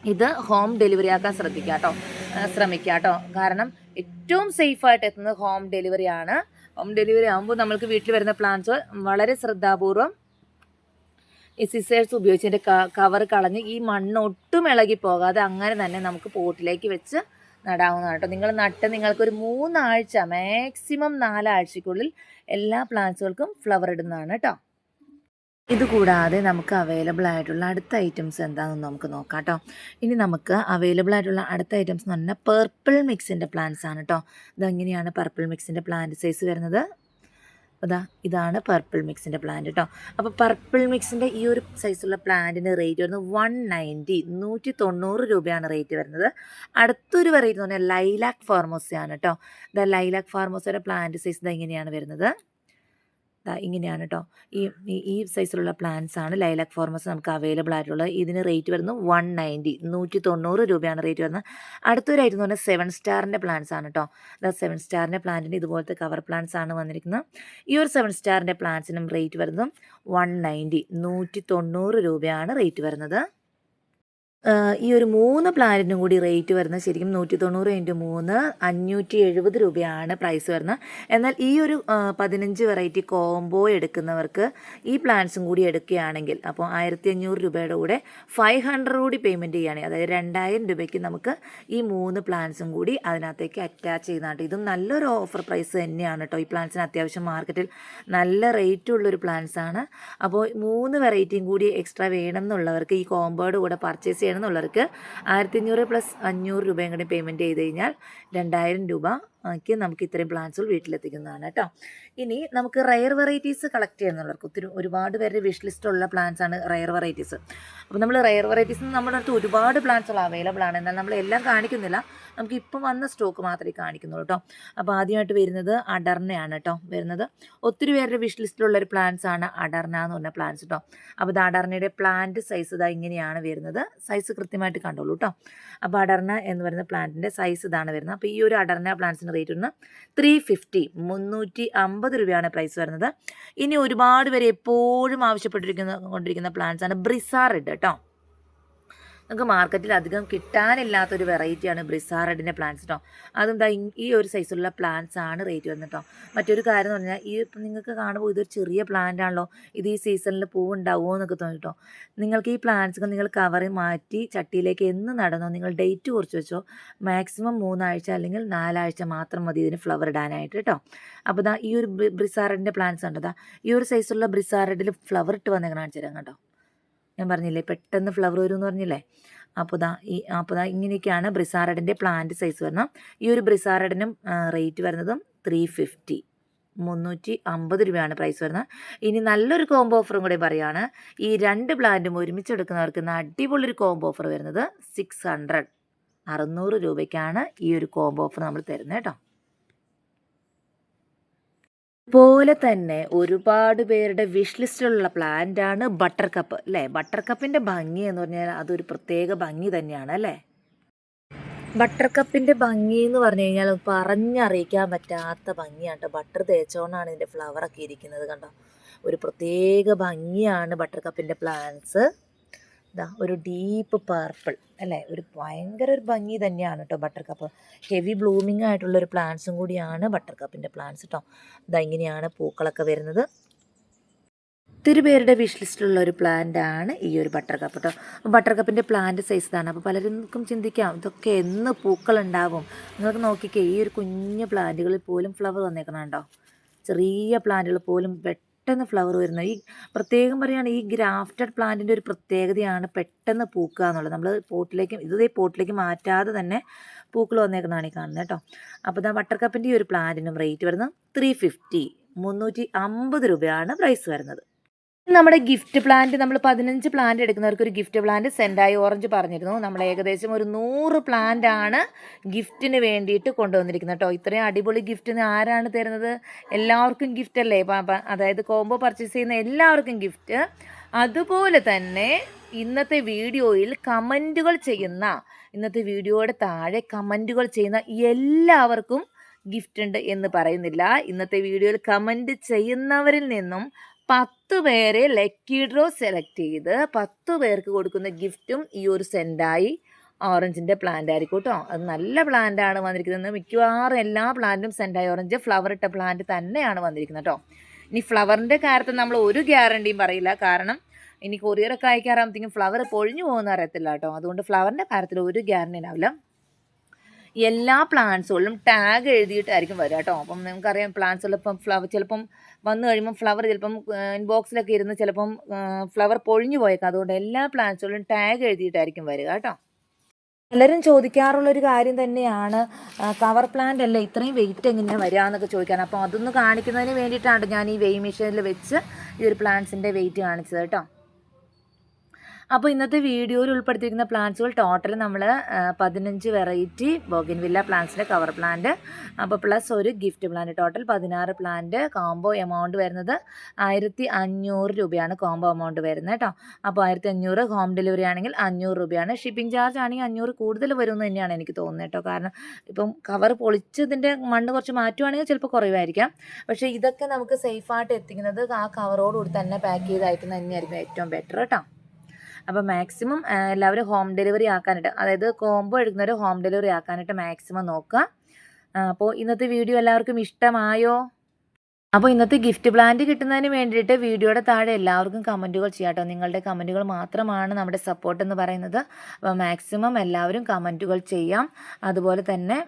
ഇത് ഹോം ഡെലിവറി ആക്കാൻ ശ്രമിക്കുക കേട്ടോ. കാരണം ഏറ്റവും സേഫായിട്ട് എത്തുന്നത് ഹോം ഡെലിവറിയാണ്. ഹോം ഡെലിവറി ആകുമ്പോൾ നമ്മൾക്ക് വീട്ടിൽ വരുന്ന പ്ലാന്റ്സ് വളരെ ശ്രദ്ധാപൂർവം ഈ സിസേഴ്സ് ഉപയോഗിച്ച് കവർ കളഞ്ഞ് ഈ മണ്ണ് ഒട്ടും ഇളകി പോകാതെ അങ്ങനെ തന്നെ നമുക്ക് പോട്ടിലേക്ക് വെച്ച് നടാവുന്നതാണ് കേട്ടോ. നിങ്ങൾ നിങ്ങൾക്കൊരു 3 ആഴ്ച മാക്സിമം 4 ആഴ്ചയ്ക്കുള്ളിൽ എല്ലാ പ്ലാന്റ്സുകൾക്കും ഫ്ലവർ ഇടുന്നതാണ് കേട്ടോ. ഇതുകൂടാതെ നമുക്ക് അവൈലബിൾ ആയിട്ടുള്ള അടുത്ത ഐറ്റംസ് എന്താണെന്ന് നമുക്ക് നോക്കാം കേട്ടോ. ഇനി നമുക്ക് അവൈലബിൾ ആയിട്ടുള്ള അടുത്ത ഐറ്റംസ് എന്ന് പറഞ്ഞാൽ പർപ്പിൾ മിക്സിൻ്റെ പ്ലാന്റ്സ് ആണ് കേട്ടോ. ഇതെങ്ങനെയാണ് പർപ്പിൾ മിക്സിൻ്റെ പ്ലാന്റ് സൈസ് വരുന്നത്? ഇതാണ് പർപ്പിൾ മിക്സിൻ്റെ പ്ലാന്റ് കേട്ടോ. അപ്പോൾ പർപ്പിൾ മിക്സിൻ്റെ ഈ ഒരു സൈസുള്ള പ്ലാന്റിന് റേറ്റ് വരുന്നത് 190 രൂപയാണ് റേറ്റ് വരുന്നത്. അടുത്തൊരു വെറൈറ്റി എന്ന് പറഞ്ഞാൽ ലൈലാക് ഫോർമോസയാണ് കേട്ടോ. ലൈലാക് ഫോർമോസയുടെ പ്ലാന്റ് സൈസ് ഇങ്ങനെയാണ് വരുന്നത്. ഇങ്ങനെയാണ് കേട്ടോ. ഈ സൈസിലുള്ള പ്ലാന്റ്സ് ആണ് ലൈലാക് ഫോർമസ് നമുക്ക് അവൈലബിൾ ആയിട്ടുള്ളത്. ഇതിന് റേറ്റ് വരുന്നത് 190 രൂപയാണ് റേറ്റ് വരുന്നത്. അടുത്തൊരു ഐറ്റം എന്ന് പറഞ്ഞാൽ 7 സ്റ്റാറിൻ്റെ പ്ലാന്റ്സ് ആണ് കേട്ടോ. 7 സ്റ്റാറിൻ്റെ പ്ലാന്റിന് ഇതുപോലത്തെ കവർ പ്ലാന്റ്സ് ആണ് വന്നിരിക്കുന്നത്. ഈ ഒരു 7 സ്റ്റാറിൻ്റെ പ്ലാന്റ്സിനും റേറ്റ് വരുന്നത് 190 രൂപയാണ് റേറ്റ് വരുന്നത്. ഈ ഒരു 3 പ്ലാന്റിനും കൂടി റേറ്റ് വരുന്നത് ശരിക്കും 190 × 3 570 രൂപയാണ് പ്രൈസ് വരുന്നത്. എന്നാൽ ഈ ഒരു 15 വെറൈറ്റി കോംബോ എടുക്കുന്നവർക്ക് ഈ പ്ലാന്റ്സും കൂടി എടുക്കുകയാണെങ്കിൽ അപ്പോൾ 1500 രൂപയുടെ കൂടെ 500 കൂടി പേയ്മെൻറ്റ് ചെയ്യുകയാണെങ്കിൽ, അതായത് 2000 രൂപയ്ക്ക് നമുക്ക് ഈ 3 പ്ലാന്റ്സും കൂടി അതിനകത്തേക്ക് അറ്റാച്ച് ചെയ്യുന്നതാണ്. ഇതും നല്ലൊരു ഓഫർ പ്രൈസ് തന്നെയാണ് കേട്ടോ. ഈ പ്ലാന്റ്സിന് അത്യാവശ്യം മാർക്കറ്റിൽ നല്ല റേറ്റ് ഉള്ളൊരു പ്ലാന്റ്സ് ആണ്. അപ്പോൾ 3 വെറൈറ്റിയും കൂടി എക്സ്ട്രാ വേണം എന്നുള്ളവർക്ക്, ഈ കോംബോയുടെ കൂടെ പർച്ചേസ് ചെയ്യണം എന്നുള്ളവർക്ക് 1500 + 500 രൂപയും കൂടി പേയ്മെൻറ്റ് ചെയ്ത് കഴിഞ്ഞാൽ 2000 രൂപയ്ക്ക് നമുക്ക് ഇത്രയും പ്ലാന്റ്സുകൾ വീട്ടിലെത്തിക്കുന്നതാണ് കേട്ടോ. ഇനി നമുക്ക് റയർ വെറൈറ്റീസ് കളക്ട് ചെയ്യുന്നവർക്ക് ഒരുപാട് പേരുടെ വിഷ് ലിസ്റ്റുള്ള പ്ലാന്റ്സ് ആണ് റയർ വെറൈറ്റീസ്. അപ്പോൾ നമ്മൾ റയർ വെറൈറ്റീസ് നമ്മുടെ അടുത്ത് ഒരുപാട് പ്ലാന്റ്സുകൾ അവൈലബിൾ ആണ്. എന്നാൽ നമ്മൾ എല്ലാം കാണിക്കുന്നില്ല, നമുക്ക് ഇപ്പം വന്ന സ്റ്റോക്ക് മാത്രമേ കാണിക്കുന്നുള്ളൂ കേട്ടോ. അപ്പോൾ ആദ്യമായിട്ട് വരുന്നത് അഡർണയാണ് കേട്ടോ വരുന്നത്. ഒത്തിരി പേരുടെ വിഷ് ലിസ്റ്റിലുള്ളൊരു പ്ലാന്റ്സ് ആണ് അഡർണ എന്ന് പറഞ്ഞ പ്ലാന്റ്സ് കേട്ടോ. അപ്പോൾ ഇത് അഡർണയുടെ പ്ലാന്റ് സൈസ് ഇങ്ങനെയാണ് വരുന്നത്. സൈസ് കൃത്യമായിട്ട് കണ്ടോളൂ കേട്ടോ. അപ്പോൾ അഡർണ എന്ന് പറയുന്ന പ്ലാന്റിൻ്റെ സൈസ് ഇതാണ് വരുന്നത്. അപ്പോൾ ഈ ഒരു അഡർണ പ്ലാന്റ്സിൻ്റെ റേറ്റ് വരുന്നത് 350 രൂപയാണ് പ്രൈസ് വരുന്നത്. ഇനി ഒരുപാട് പേര് എപ്പോഴും കൊണ്ടിരിക്കുന്ന പ്ലാന്റ്സ് ആണ് ബ്രിസാർ റെഡ് കേട്ടോ. നമുക്ക് മാർക്കറ്റിൽ അധികം കിട്ടാനില്ലാത്തൊരു വെറൈറ്റിയാണ് ബ്രിസാർ റെഡിൻ്റെ പ്ലാന്റ്സ് കേട്ടോ. അതും ഈ ഒരു സൈസുള്ള പ്ലാന്റ്സ് ആണ് റേറ്റ് വരുന്നത് കേട്ടോ. മറ്റൊരു കാര്യം എന്ന് പറഞ്ഞാൽ, ഇപ്പം നിങ്ങൾക്ക് കാണുമ്പോൾ ഇതൊരു ചെറിയ പ്ലാന്റ് ആണല്ലോ, ഇത് ഈ സീസണിൽ പൂവുണ്ടാവുമോ എന്നൊക്കെ തോന്നി കേട്ടോ. നിങ്ങൾക്ക് ഈ പ്ലാന്റ്സുകൾ നിങ്ങൾ കവറിൽ മാറ്റി ചട്ടിയിലേക്ക് എന്ന് നടന്നോ, നിങ്ങൾ ഡേറ്റ് കുറിച്ച് വെച്ചോ. മാക്സിമം 3 ആഴ്ച അല്ലെങ്കിൽ 4 ആഴ്ച മാത്രം മതി ഇതിന് ഫ്ലവർ ഇടാനായിട്ട് കേട്ടോ. അപ്പോൾ ഈ ഒരു ബ്രിസാർ റെഡിൻ്റെ പ്ലാന്റ്സ് ഉണ്ട്. ഈ ഒരു സൈസുള്ള ബ്രിസാർ റെഡിൽ ഫ്ലവർ ഇട്ട് വന്നേക്കണം കാണിച്ചു തരാം കേട്ടോ. ഞാൻ പറഞ്ഞില്ലേ പെട്ടെന്ന് ഫ്ലവർ വരും എന്ന് പറഞ്ഞില്ലേ. അപ്പോൾ ഇങ്ങനെയൊക്കെയാണ് ബ്രിസാർ റെഡിൻ്റെ പ്ലാന്റ് സൈസ് വരുന്നത്. ഈ ഒരു ബ്രിസാർ റെഡിനും റേറ്റ് വരുന്നതും 350 രൂപയാണ് പ്രൈസ് വരുന്നത്. ഇനി നല്ലൊരു കോംബോ ഓഫറും കൂടി പറയുകയാണ്. ഈ 2 പ്ലാന്റും ഒരുമിച്ചെടുക്കുന്നവർക്ക് അടിപൊളിയൊരു കോംബോ ഓഫർ വരുന്നത് 600 രൂപയ്ക്കാണ് ഈ ഒരു കോംബോ ഓഫർ നമ്മൾ തരുന്നത് കേട്ടോ. അതുപോലെ തന്നെ ഒരുപാട് പേരുടെ വിഷ് ലിസ്റ്റിലുള്ള പ്ലാന്റ് ആണ് ബട്ടർ കപ്പ് അല്ലേ. ബട്ടർ കപ്പിൻ്റെ ഭംഗി എന്ന് പറഞ്ഞാൽ അതൊരു പ്രത്യേക ഭംഗി തന്നെയാണ് അല്ലേ. ബട്ടർ കപ്പിൻ്റെ ഭംഗി എന്ന് പറഞ്ഞു കഴിഞ്ഞാൽ പറഞ്ഞറിയിക്കാൻ പറ്റാത്ത ഭംഗിയാണ് കേട്ടോ. ബട്ടർ തേച്ചോണ്ടാണ് ഇതിൻ്റെ ഫ്ലവറൊക്കെ ഇരിക്കുന്നത് കണ്ടോ. ഒരു പ്രത്യേക ഭംഗിയാണ് ബട്ടർ കപ്പിൻ്റെ പ്ലാന്റ്സ്. ഇതാ ഒരു ഡീപ്പ് പർപ്പിൾ അല്ലേ, ഒരു ഭയങ്കര ഒരു ഭംഗി തന്നെയാണ് കേട്ടോ ബട്ടർ കപ്പ്. ഹെവി ബ്ലൂമിങ് ആയിട്ടുള്ളൊരു പ്ലാന്റ്സും കൂടിയാണ് ബട്ടർ കപ്പിൻ്റെ പ്ലാന്റ്സ് കേട്ടോ. ഇതാ ഇങ്ങനെയാണ് പൂക്കളൊക്കെ വരുന്നത്. ഒത്തിരി പേരുടെ വിഷ് ലിസ്റ്റിലുള്ള ഒരു പ്ലാന്റ് ആണ് ഈ ഒരു ബട്ടർ കപ്പ് കേട്ടോ. ബട്ടർ കപ്പിൻ്റെ പ്ലാന്റ് സൈസ് ഇതാണ്. അപ്പോൾ പലർക്കും ചിന്തിക്കാം ഇതൊക്കെ എന്ന് പൂക്കളുണ്ടാവും. നിങ്ങൾക്ക് നോക്കിക്കേ, ഈ ഒരു കുഞ്ഞു പ്ലാന്റുകളിൽ പോലും ഫ്ലവർ വന്നേക്കണുണ്ടോ. ചെറിയ പ്ലാന്റുകൾ പോലും പെട്ടെന്ന് ഫ്ലവർ വരുന്നത്. ഈ പ്രത്യേകം പറയുകയാണ്, ഈ ഗ്രാഫ്റ്റഡ് പ്ലാന്റിൻ്റെ ഒരു പ്രത്യേകതയാണ് പെട്ടെന്ന് പൂക്കുക എന്നുള്ളത്. നമ്മൾ പോട്ടിലേക്ക് മാറ്റാതെ തന്നെ പൂക്കൾ വന്നേക്കുന്നതാണ് ഈ കാണുന്നത് കേട്ടോ. അപ്പോൾ ഇതാ ബട്ടർ കപ്പിൻ്റെ ഈ ഒരു പ്ലാന്റിനും റേറ്റ് വരുന്നത് 350, 350 രൂപയാണ് പ്രൈസ് വരുന്നത്. നമ്മുടെ ഗിഫ്റ്റ് പ്ലാന്റ്, നമ്മൾ 15 പ്ലാന്റ് എടുക്കുന്നവർക്ക് ഒരു ഗിഫ്റ്റ് പ്ലാന്റ് സെൻഡായി ഓറഞ്ച് പറഞ്ഞിരുന്നു. നമ്മൾ ഏകദേശം ഒരു 100 പ്ലാന്റ് ആണ് ഗിഫ്റ്റിന് വേണ്ടിയിട്ട് കൊണ്ടുവന്നിരിക്കുന്നത് കേട്ടോ. ഇത്രയും അടിപൊളി ഗിഫ്റ്റിന് ആരാണ് തരുന്നത്? എല്ലാവർക്കും ഗിഫ്റ്റ് അല്ലേ, അതായത് കോംബോ പർച്ചേസ് ചെയ്യുന്ന എല്ലാവർക്കും ഗിഫ്റ്റ്. അതുപോലെ തന്നെ ഇന്നത്തെ വീഡിയോയിൽ ഇന്നത്തെ വീഡിയോയുടെ താഴെ കമൻറ്റുകൾ ചെയ്യുന്ന എല്ലാവർക്കും ഗിഫ്റ്റ് ഉണ്ട് എന്ന് പറയുന്നില്ല. ഇന്നത്തെ വീഡിയോയിൽ കമൻറ്റ് ചെയ്യുന്നവരിൽ നിന്നും 10 പേരെ ലക്കി ഡ്രോ സെലക്ട് ചെയ്ത് 10 പേർക്ക് കൊടുക്കുന്ന ഗിഫ്റ്റും ഈ ഒരു സെൻഡായി ഓറഞ്ചിൻ്റെ പ്ലാന്റ് ആയിരിക്കും കേട്ടോ. അത് നല്ല പ്ലാന്റാണ് വന്നിരിക്കുന്നത്. മിക്കവാറും എല്ലാ പ്ലാന്റും സെൻഡായി ഓറഞ്ച് ഫ്ലവർ ഇട്ട പ്ലാന്റ് തന്നെയാണ് വന്നിരിക്കുന്നത് കേട്ടോ. ഇനി ഫ്ലവറിൻ്റെ കാര്യത്തിൽ നമ്മൾ ഒരു ഗ്യാരണ്ടിയും പറയില്ല, കാരണം ഇനി കൊറിയറൊക്കെ അയക്കാറാകുമ്പോഴത്തേക്കും ഫ്ലവർ പൊഴിഞ്ഞു പോകുന്ന അറിയത്തില്ല കേട്ടോ. അതുകൊണ്ട് ഫ്ലവറിൻ്റെ കാര്യത്തിൽ ഒരു ഗ്യാരണ്ടി ഉണ്ടാവില്ല. എല്ലാ പ്ലാന്റ്സുകളിലും ടാഗ് എഴുതിയിട്ടായിരിക്കും വരിക കേട്ടോ. അപ്പം നിങ്ങൾക്കറിയാം, പ്ലാന്റ്സുകൾ ഇപ്പം ചിലപ്പം വന്നു കഴിയുമ്പം ഫ്ലവർ ചിലപ്പം ഇൻബോക്സിലൊക്കെ ഇരുന്ന് ചിലപ്പം ഫ്ലവർ പൊഴിഞ്ഞു പോയേക്കാം. അതുകൊണ്ട് എല്ലാ പ്ലാന്റ്സുകളിലും ടാഗ് എഴുതിയിട്ടായിരിക്കും വരിക കേട്ടോ. പലരും ചോദിക്കാറുള്ളൊരു കാര്യം തന്നെയാണ്, കവർ പ്ലാന്റ് അല്ലേ ഇത്രയും വെയിറ്റ് എങ്ങനെയാണ് വരിക എന്നൊക്കെ ചോദിക്കാൻ. അപ്പോൾ അതൊന്ന് കാണിക്കുന്നതിന് വേണ്ടിയിട്ടാണ് ഞാൻ ഈ വെയ് മെഷീനിൽ വെച്ച് ഈ ഒരു പ്ലാന്റ്സിൻ്റെ വെയിറ്റ് കാണിച്ചത് കേട്ടോ. അപ്പോൾ ഇന്നത്തെ വീഡിയോയിൽ ഉൾപ്പെടുത്തിയിരിക്കുന്ന പ്ലാന്റ്സുകൾ ടോട്ടൽ നമ്മൾ 15 വെറൈറ്റി ബോഗൻവില്ല പ്ലാന്റ്സിൻ്റെ കവർ പ്ലാന്റ്, അപ്പോൾ പ്ലസ് ഒരു gift plant, total 16 plant. Combo amount വരുന്നത് 1500 രൂപയാണ് കോംബോ എമൗണ്ട് വരുന്നത് കേട്ടോ. അപ്പോൾ 1500 ഹോം ഡെലിവറി ആണെങ്കിൽ 500 രൂപയാണ്. ഷിപ്പിംഗ് ചാർജ് ആണെങ്കിൽ 500 കൂടുതൽ വരുമെന്ന് തന്നെയാണ് എനിക്ക് തോന്നുന്നത് കേട്ടോ. കാരണം ഇപ്പം കവർ പൊളിച്ചതിൻ്റെ മണ്ണ് കുറച്ച് മാറ്റുവാണെങ്കിൽ ചിലപ്പോൾ കുറവായിരിക്കാം. പക്ഷേ ഇതൊക്കെ നമുക്ക് സേഫായിട്ട് എത്തിക്കുന്നത് ആ കവറോടുകൂടി തന്നെ പാക്ക് ചെയ്ത് അയക്കുന്നത് തന്നെയായിരിക്കും ഏറ്റവും ബെറ്റർ കേട്ടോ. അപ്പോൾ മാക്സിമം എല്ലാവരും ഹോം ഡെലിവറി ആക്കാനായിട്ട്, അതായത് കോംബോ എടുക്കുന്നവർ ഹോം ഡെലിവറി ആക്കാനായിട്ട് മാക്സിമം നോക്കുക. അപ്പോൾ ഇന്നത്തെ വീഡിയോ എല്ലാവർക്കും ഇഷ്ടമായോ? അപ്പോൾ ഇന്നത്തെ ഗിഫ്റ്റ് പ്ലാന്റ് കിട്ടുന്നതിന് വേണ്ടിയിട്ട് വീഡിയോയുടെ താഴെ എല്ലാവർക്കും കമൻറ്റുകൾ ചെയ്യാം കേട്ടോ. നിങ്ങളുടെ കമൻറ്റുകൾ മാത്രമാണ് നമ്മുടെ സപ്പോർട്ട് എന്ന് പറയുന്നത്. അപ്പോൾ മാക്സിമം എല്ലാവരും കമൻറ്റുകൾ ചെയ്യാം. അതുപോലെ തന്നെ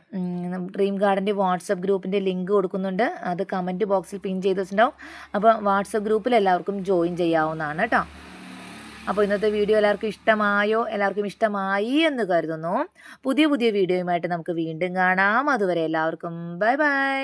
ഡ്രീം ഗാർഡൻ്റെ വാട്സപ്പ് ഗ്രൂപ്പിൻ്റെ ലിങ്ക് കൊടുക്കുന്നുണ്ട്, അത് കമൻറ്റ് ബോക്സിൽ പിൻ ചെയ്ത് വെച്ചിട്ടുണ്ടാവും. അപ്പോൾ വാട്സപ്പ് ഗ്രൂപ്പിൽ എല്ലാവർക്കും ജോയിൻ ചെയ്യാവുന്നതാണ് കേട്ടോ. അപ്പോൾ ഇന്നത്തെ വീഡിയോ എല്ലാവർക്കും ഇഷ്ടമായോ? എല്ലാവർക്കും ഇഷ്ടമായി എന്ന് കരുതുന്നു. പുതിയ വീഡിയോയുമായിട്ട് നമുക്ക് വീണ്ടും കാണാം. അതുവരെ എല്ലാവർക്കും ബൈ ബൈ.